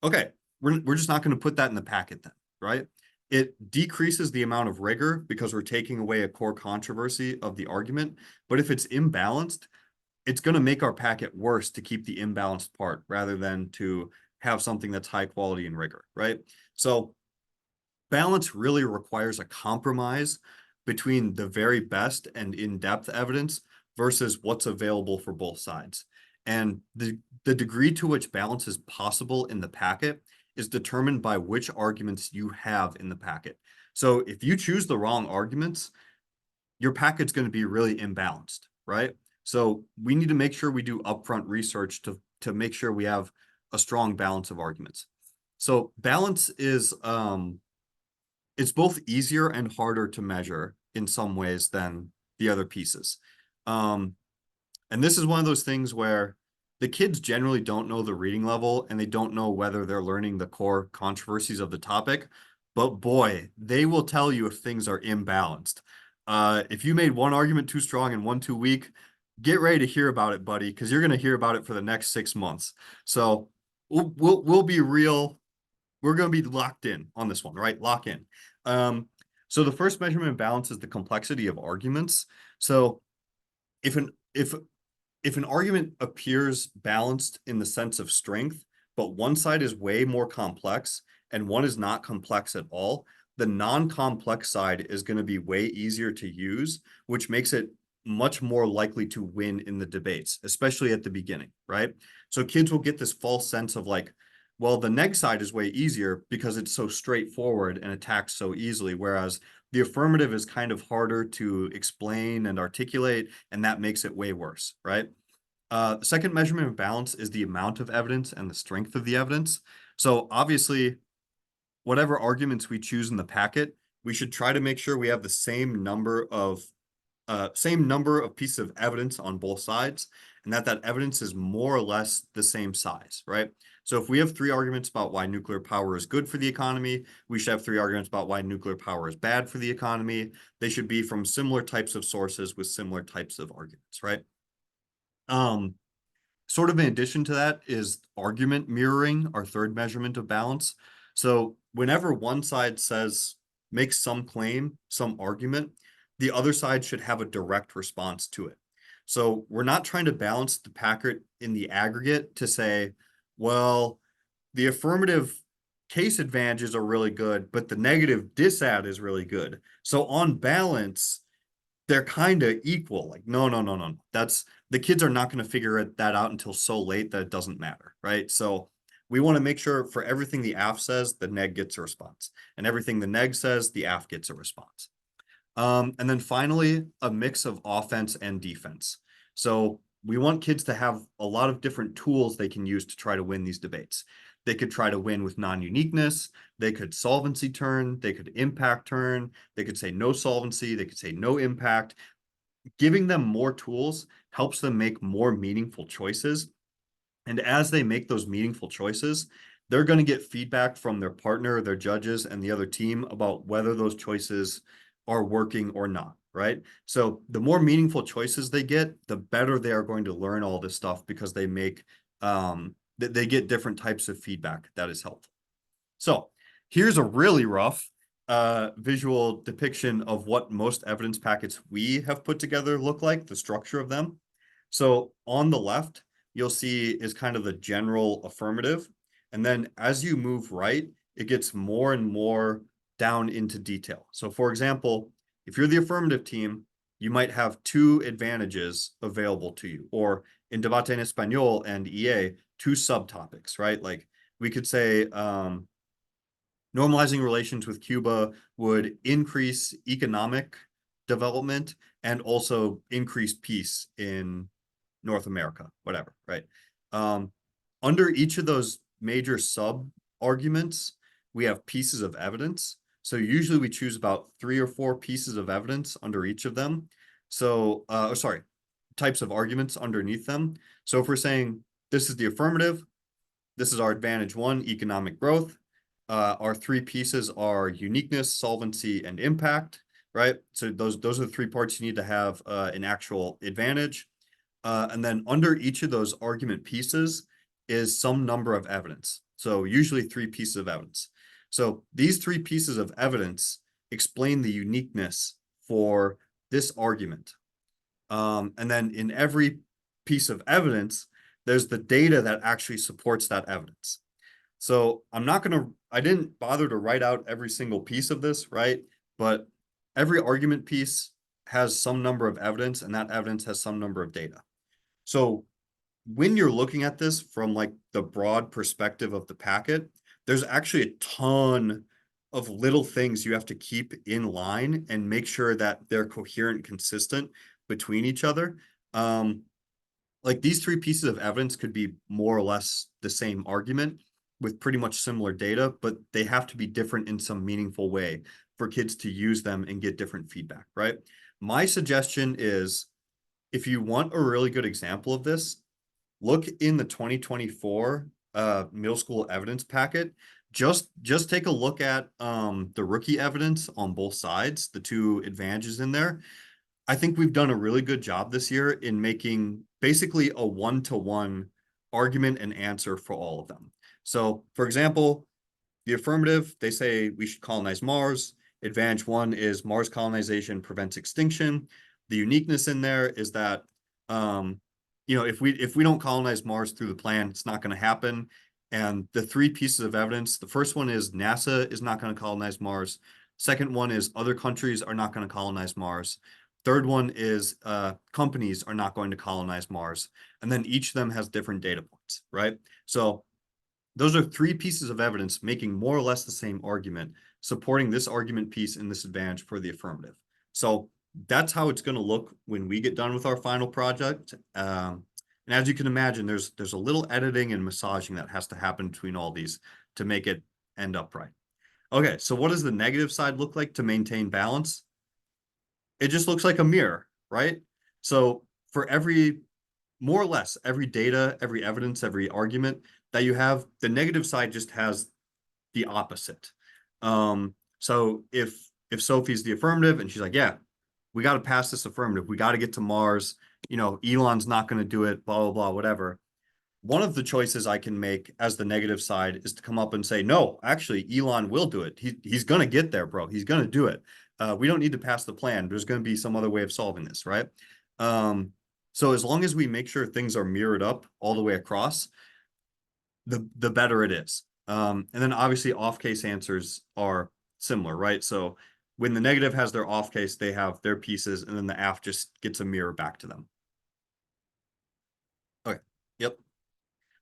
Okay, we're just not going to put that in the packet then, right? It decreases the amount of rigor because we're taking away a core controversy of the argument. But if it's imbalanced, it's going to make our packet worse to keep the imbalanced part rather than to have something that's high quality and rigor, right? So balance really requires a compromise between the very best and in-depth evidence versus what's available for both sides. And the degree to which balance is possible in the packet is determined by which arguments you have in the packet. So if you choose the wrong arguments, your packet's going to be really imbalanced, right? So we need to make sure we do upfront research to make sure we have a strong balance of arguments. So balance is it's both easier and harder to measure in some ways than the other pieces. And this is one of those things where the kids generally don't know the reading level and they don't know whether they're learning the core controversies of the topic. But boy, they will tell you if things are imbalanced. If you made one argument too strong and one too weak, get ready to hear about it, buddy, because you're going to hear about it for the next 6 months. So we'll be real. We're going to be locked in on this one, right? Lock in. So the first measurement of balance is the complexity of arguments. So if an argument appears balanced in the sense of strength, but one side is way more complex and one is not complex at all, the non-complex side is going to be way easier to use, which makes it much more likely to win in the debates, especially at the beginning, right? So kids will get this false sense of like, well, the neg side is way easier because it's so straightforward and attacks so easily, whereas the affirmative is kind of harder to explain and articulate, and that makes it way worse, right? The second measurement of balance is the amount of evidence and the strength of the evidence. So obviously, whatever arguments we choose in the packet, we should try to make sure we have the same number of pieces of evidence on both sides, and that evidence is more or less the same size, right? So if we have 3 arguments about why nuclear power is good for the economy, we should have 3 arguments about why nuclear power is bad for the economy. They should be from similar types of sources with similar types of arguments, right? Sort of in addition to that is argument mirroring, our third measurement of balance. So whenever one side makes some claim, some argument, the other side should have a direct response to it. So we're not trying to balance the packet in the aggregate to say, well, the affirmative case advantages are really good, but the negative disad is really good. So on balance, they're kind of equal. Like, no. That's the kids are not going to figure that out until so late that it doesn't matter, right? So we want to make sure for everything the AF says, the neg gets a response, and everything the neg says, the AF gets a response. And then finally, a mix of offense and defense. So we want kids to have a lot of different tools they can use to try to win these debates. They could try to win with non-uniqueness. They could solvency turn. They could impact turn. They could say no solvency. They could say no impact. Giving them more tools helps them make more meaningful choices. And as they make those meaningful choices, they're going to get feedback from their partner, their judges, and the other team about whether those choices are working or not, right? So the more meaningful choices they get, the better they are going to learn all this stuff because they make they get different types of feedback that is helpful. So here's a really rough visual depiction of what most evidence packets we have put together look like, the structure of them. So on the left, you'll see is kind of the general affirmative. And then as you move right, it gets more and more down into detail. So for example, if you're the affirmative team, you might have two advantages available to you, or in Debate en Español and EA, two subtopics, right? Like we could say, normalizing relations with Cuba would increase economic development and also increase peace in North America, whatever, right? Under each of those major sub arguments, we have pieces of evidence. So usually we choose about 3 or 4 pieces of evidence under each of them. So, sorry, types of arguments underneath them. So if we're saying this is the affirmative, this is our advantage 1, economic growth. Our 3 pieces are uniqueness, solvency, and impact, right? So those are the 3 parts you need to have an actual advantage. And then under each of those argument pieces is some number of evidence. So usually 3 pieces of evidence. So these 3 pieces of evidence explain the uniqueness for this argument. And then in every piece of evidence, there's the data that actually supports that evidence. So I didn't bother to write out every single piece of this, right? But every argument piece has some number of evidence, and that evidence has some number of data. So when you're looking at this from like the broad perspective of the packet, there's actually a ton of little things you have to keep in line and make sure that they're coherent and consistent between each other. Like these 3 pieces of evidence could be more or less the same argument with pretty much similar data, but they have to be different in some meaningful way for kids to use them and get different feedback, right? My suggestion is, if you want a really good example of this, look in the 2024 middle school evidence packet. Just take a look at the rookie evidence on both sides, the 2 advantages in there. I think we've done a really good job this year in making basically a 1-to-1 argument and answer for all of them. So for example, the affirmative, they say we should colonize Mars. Advantage 1 is Mars colonization prevents extinction. The uniqueness in there is that, if we don't colonize Mars through the plan, it's not going to happen. And the 3 pieces of evidence, the first one is NASA is not going to colonize Mars. Second one is other countries are not going to colonize Mars. Third one is companies are not going to colonize Mars. And then each of them has different data points, right? So those are 3 pieces of evidence making more or less the same argument, supporting this argument piece and this advantage for the affirmative. So that's how it's going to look when we get done with our final project. And as you can imagine, there's a little editing and massaging that has to happen between all these to make it end up right. Okay, so what does the negative side look like to maintain balance? It just looks like a mirror, right? So for more or less every data, every evidence, every argument that you have, the negative side just has the opposite. So if Sophie's the affirmative and she's like, yeah, we got to pass this affirmative, we got to get to Mars, Elon's not going to do it, blah, blah, blah, whatever. One of the choices I can make as the negative side is to come up and say, no, actually, Elon will do it. He's going to get there, bro. He's going to do it. We don't need to pass the plan. There's going to be some other way of solving this, right? So as long as we make sure things are mirrored up all the way across, the better it is. And then obviously off-case answers are similar, right? So when the negative has their off-case, they have their pieces, and then the aff just gets a mirror back to them. Okay, yep.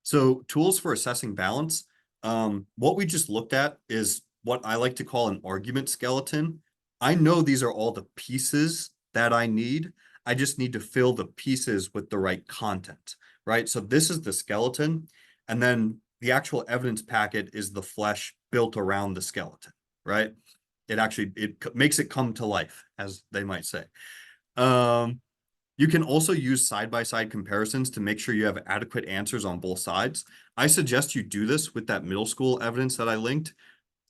So tools for assessing balance. What we just looked at is what I like to call an argument skeleton. I know these are all the pieces that I need. I just need to fill the pieces with the right content, right? So this is the skeleton. And then the actual evidence packet is the flesh built around the skeleton, right? It makes it come to life, as they might say. You can also use side-by-side comparisons to make sure you have adequate answers on both sides. I suggest you do this with that middle school evidence that I linked.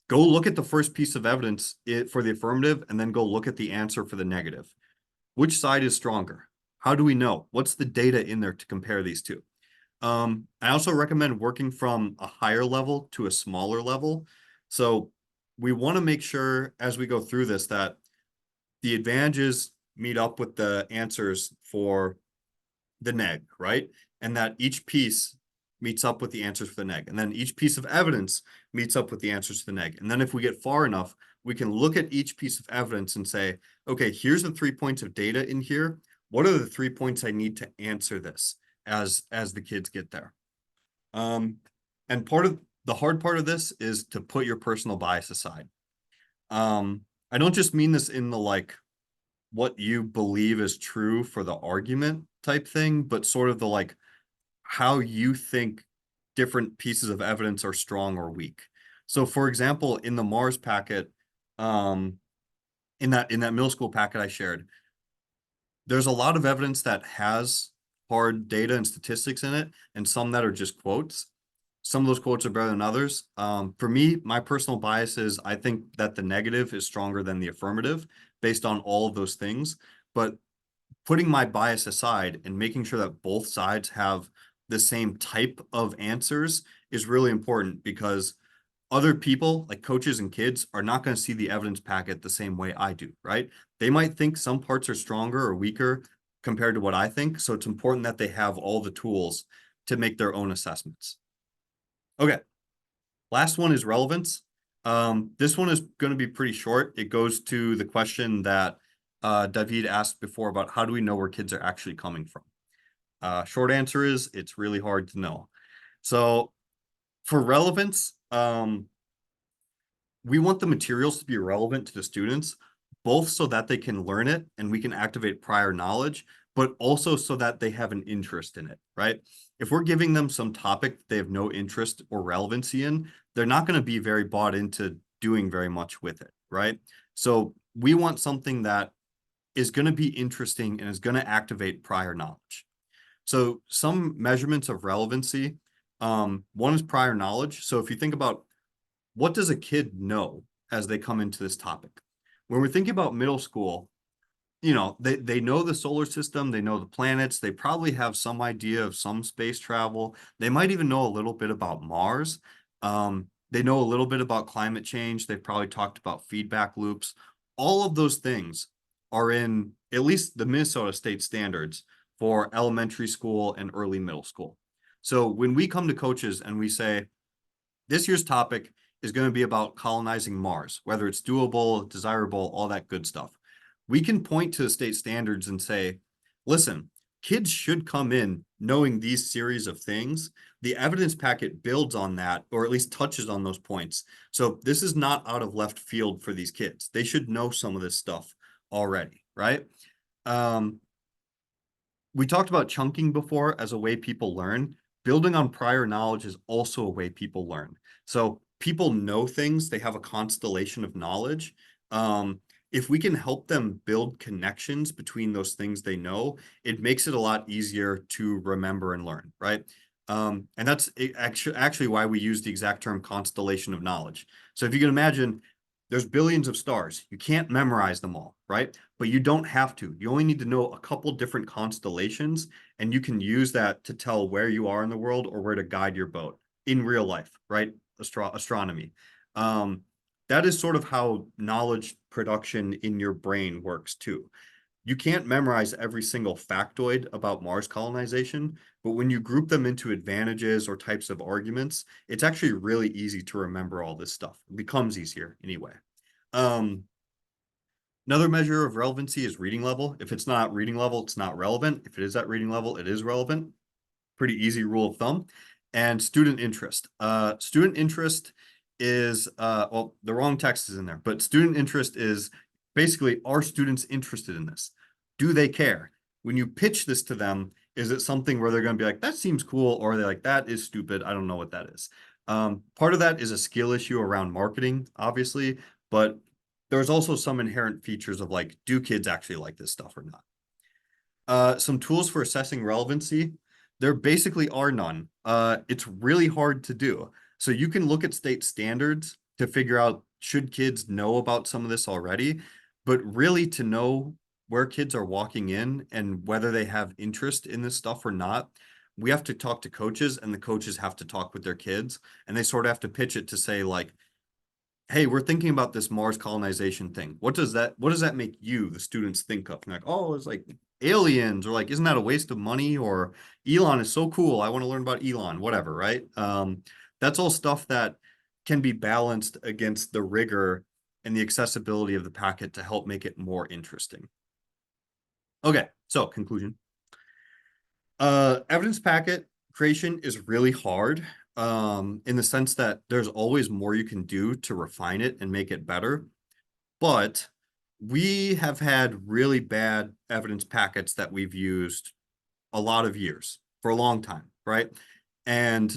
Go look at the first piece of evidence for the affirmative, and then go look at the answer for the negative. Which side is stronger? How do we know? What's the data in there to compare these two? I also recommend working from a higher level to a smaller level. So we want to make sure as we go through this that the advantages meet up with the answers for the neg, right? And that each piece meets up with the answers for the neg. And then each piece of evidence meets up with the answers to the neg. And then if we get far enough, we can look at each piece of evidence and say, okay, here's the 3 points of data in here. What are the 3 points I need to answer this as the kids get there? And part of the hard part of this is to put your personal bias aside. I don't just mean this in the like what you believe is true for the argument type thing, but sort of the like how you think different pieces of evidence are strong or weak. So for example, in the Mars packet, in that middle school packet I shared, there's a lot of evidence that has hard data and statistics in it, and some that are just quotes. Some of those quotes are better than others. For me, my personal bias is I think that the negative is stronger than the affirmative based on all of those things. But putting my bias aside and making sure that both sides have the same type of answers is really important, because other people like coaches and kids are not going to see the evidence packet the same way I do, right? They might think some parts are stronger or weaker compared to what I think. So it's important that they have all the tools to make their own assessments. Okay, last one is relevance. This one is going to be pretty short. It goes to the question that David asked before about how do we know where kids are actually coming from? Short answer is it's really hard to know. So for relevance, we want the materials to be relevant to the students, both so that they can learn it and we can activate prior knowledge, but also so that they have an interest in it, right? If we're giving them some topic they have no interest or relevancy in, they're not going to be very bought into doing very much with it, right? So we want something that is going to be interesting and is going to activate prior knowledge. So some measurements of relevancy, one is prior knowledge. So if you think about what does a kid know as they come into this topic? When we're thinking about middle school, you know, they know the solar system, they know the planets, they probably have some idea of some space travel. They might even know a little bit about Mars. They know a little bit about climate change. They've probably talked about feedback loops. All of those things are in at least the Minnesota state standards for elementary school and early middle school. So when we come to coaches and we say, this year's topic is going to be about colonizing Mars, whether it's doable, desirable, all that good stuff. We can point to the state standards and say, listen, kids should come in knowing these series of things. The evidence packet builds on that, or at least touches on those points. So this is not out of left field for these kids. They should know some of this stuff already, right? We talked about chunking before as a way people learn. Building on prior knowledge is also a way people learn. So people know things, they have a constellation of knowledge. If we can help them build connections between those things they know, it makes it a lot easier to remember and learn, right? And that's actually why we use the exact term constellation of knowledge. So if you can imagine, there's billions of stars. You can't memorize them all, right? But you don't have to. You only need to know a couple different constellations, and you can use that to tell where you are in the world or where to guide your boat in real life, right? Astronomy. That is sort of how knowledge production in your brain works too. You can't memorize every single factoid about Mars colonization, but when you group them into advantages or types of arguments, it's actually really easy to remember all this stuff. It becomes easier anyway. Another measure of relevancy is reading level. If it's not reading level, it's not relevant. If it is at reading level, it is relevant. Pretty easy rule of thumb. And student interest. Student interest is, well, the wrong text is in there, but student interest is basically, are students interested in this? Do they care? When you pitch this to them, Is it something where they're going to be like, that seems cool, or they're like, that is stupid, I don't know what that is. Part of that is a skill issue around marketing, obviously, but there's also some inherent features of like, do kids actually like this stuff or not? Some tools for assessing relevancy. There basically are none. It's really hard to do. So you can look at state standards to figure out, should kids know about some of this already? But really to know where kids are walking in and whether they have interest in this stuff or not, we have to talk to coaches, and the coaches have to talk with their kids, and they sort of have to pitch it to say like, hey, we're thinking about this Mars colonization thing. What does that make you, the students, think of? And like, oh, it's like aliens, or like, isn't that a waste of money? Or Elon is so cool, I want to learn about Elon, whatever, right? That's all stuff that can be balanced against the rigor and the accessibility of the packet to help make it more interesting. Okay, so conclusion. Evidence packet creation is really hard, in the sense that there's always more you can do to refine it and make it better. But we have had really bad evidence packets that we've used a lot of years, for a long time, right? And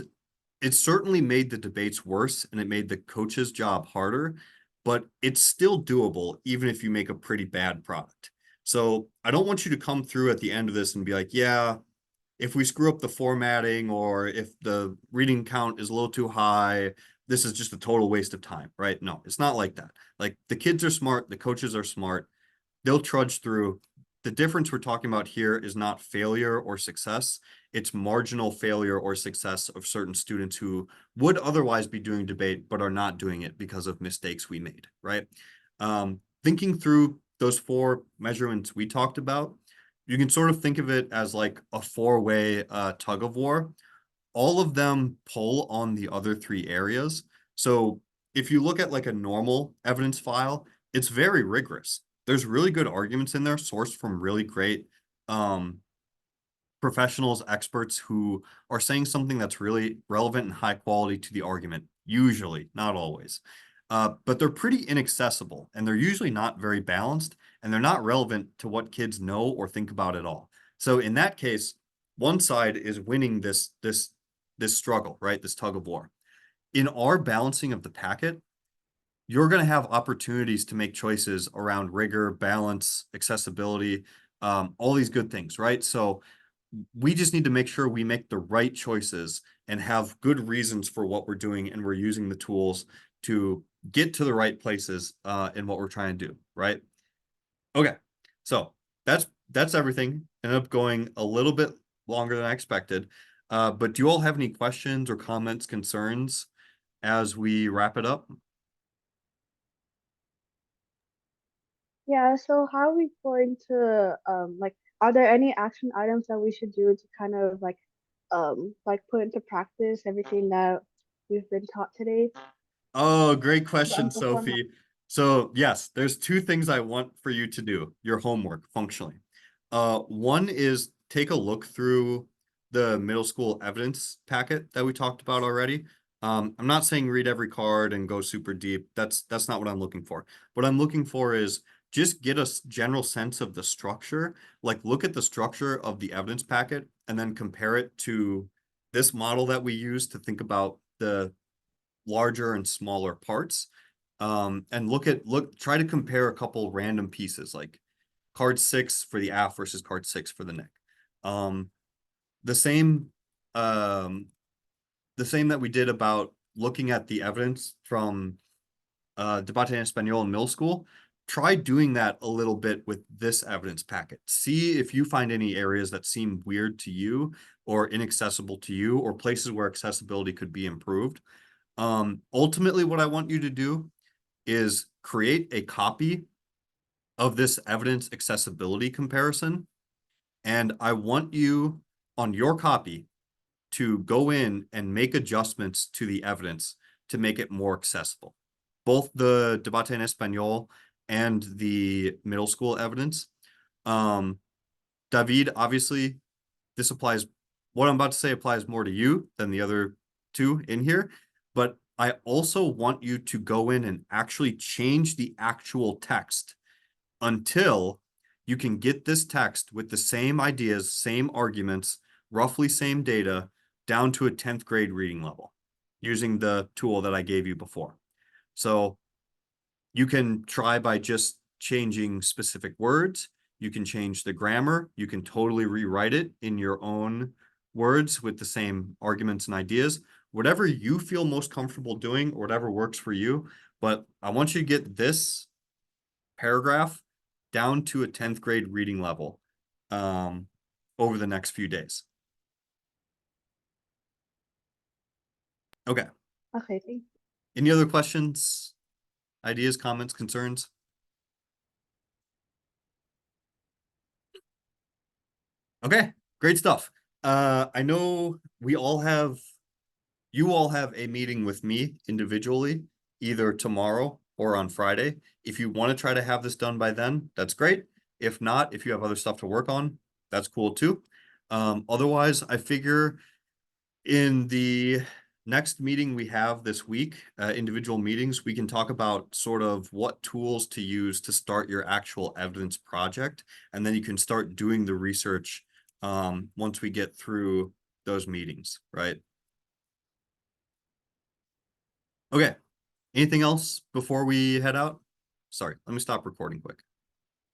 it certainly made the debates worse, and it made the coach's job harder, but it's still doable even if you make a pretty bad product. So I don't want you to come through at the end of this and be like, yeah, if we screw up the formatting, or if the reading count is a little too high, this is just a total waste of time, right? No, it's not like that. Like, the kids are smart, the coaches are smart, they'll trudge through. The difference we're talking about here is not failure or success. It's marginal failure or success of certain students who would otherwise be doing debate, but are not doing it because of mistakes we made, right? Thinking through those 4 measurements we talked about, you can sort of think of it as like a 4-way tug of war. All of them pull on the other 3 areas. So if you look at like a normal evidence file, it's very rigorous. There's really good arguments in there sourced from really great professionals, experts who are saying something that's really relevant and high quality to the argument, usually, not always. But they're pretty inaccessible, and they're usually not very balanced, and they're not relevant to what kids know or think about at all. So in that case, one side is winning this struggle, right? This tug of war. In our balancing of the packet, you're going to have opportunities to make choices around rigor, balance, accessibility, all these good things, right? So we just need to make sure we make the right choices and have good reasons for what we're doing, and we're using the tools to get to the right places in what we're trying to do, right? Okay, so that's everything. Ended up going a little bit longer than I expected. But do you all have any questions or comments, concerns as we wrap it up? Yeah, so how are we going to like are there any action items that we should do to kind of like put into practice everything that we've been taught today? Oh, great question, The format. Sophie. So yes, there's 2 things I want for you to do, your homework functionally. One is take a look through the middle school evidence packet that we talked about already. I'm not saying read every card and go super deep. That's not what I'm looking for. What I'm looking for is just get a general sense of the structure. Like, look at the structure of the evidence packet and then compare it to this model that we use to think about the larger and smaller parts. And try to compare a couple random pieces, like card 6 for the aff versus card 6 for the neck. The same, that we did about looking at the evidence from Debate en Español in middle school. Try doing that a little bit with this evidence packet. See if you find any areas that seem weird to you or inaccessible to you, or places where accessibility could be improved. Ultimately, what I want you to do is create a copy of this evidence accessibility comparison. And I want you, on your copy, to go in and make adjustments to the evidence to make it more accessible. Both the Debate en Español and the middle school evidence. David, obviously, what I'm about to say applies more to you than the other 2 in here. But I also want you to go in and actually change the actual text until you can get this text with the same ideas, same arguments, roughly same data, down to a 10th grade reading level using the tool that I gave you before. So you can try by just changing specific words. You can change the grammar. You can totally rewrite it in your own words with the same arguments and ideas. Whatever you feel most comfortable doing, or whatever works for you. But I want you to get this paragraph down to a 10th grade reading level over the next few days. Okay. Okay, thank you. Any other questions, ideas, comments, concerns? Okay, great stuff. I know you all have a meeting with me individually, either tomorrow or on Friday. If you want to try to have this done by then, that's great. If not, if you have other stuff to work on, that's cool too. Otherwise, I figure in the next meeting we have this week, individual meetings, we can talk about sort of what tools to use to start your actual evidence project. And then you can start doing the research once we get through those meetings, right? Okay, anything else before we head out? Sorry, let me stop recording quick.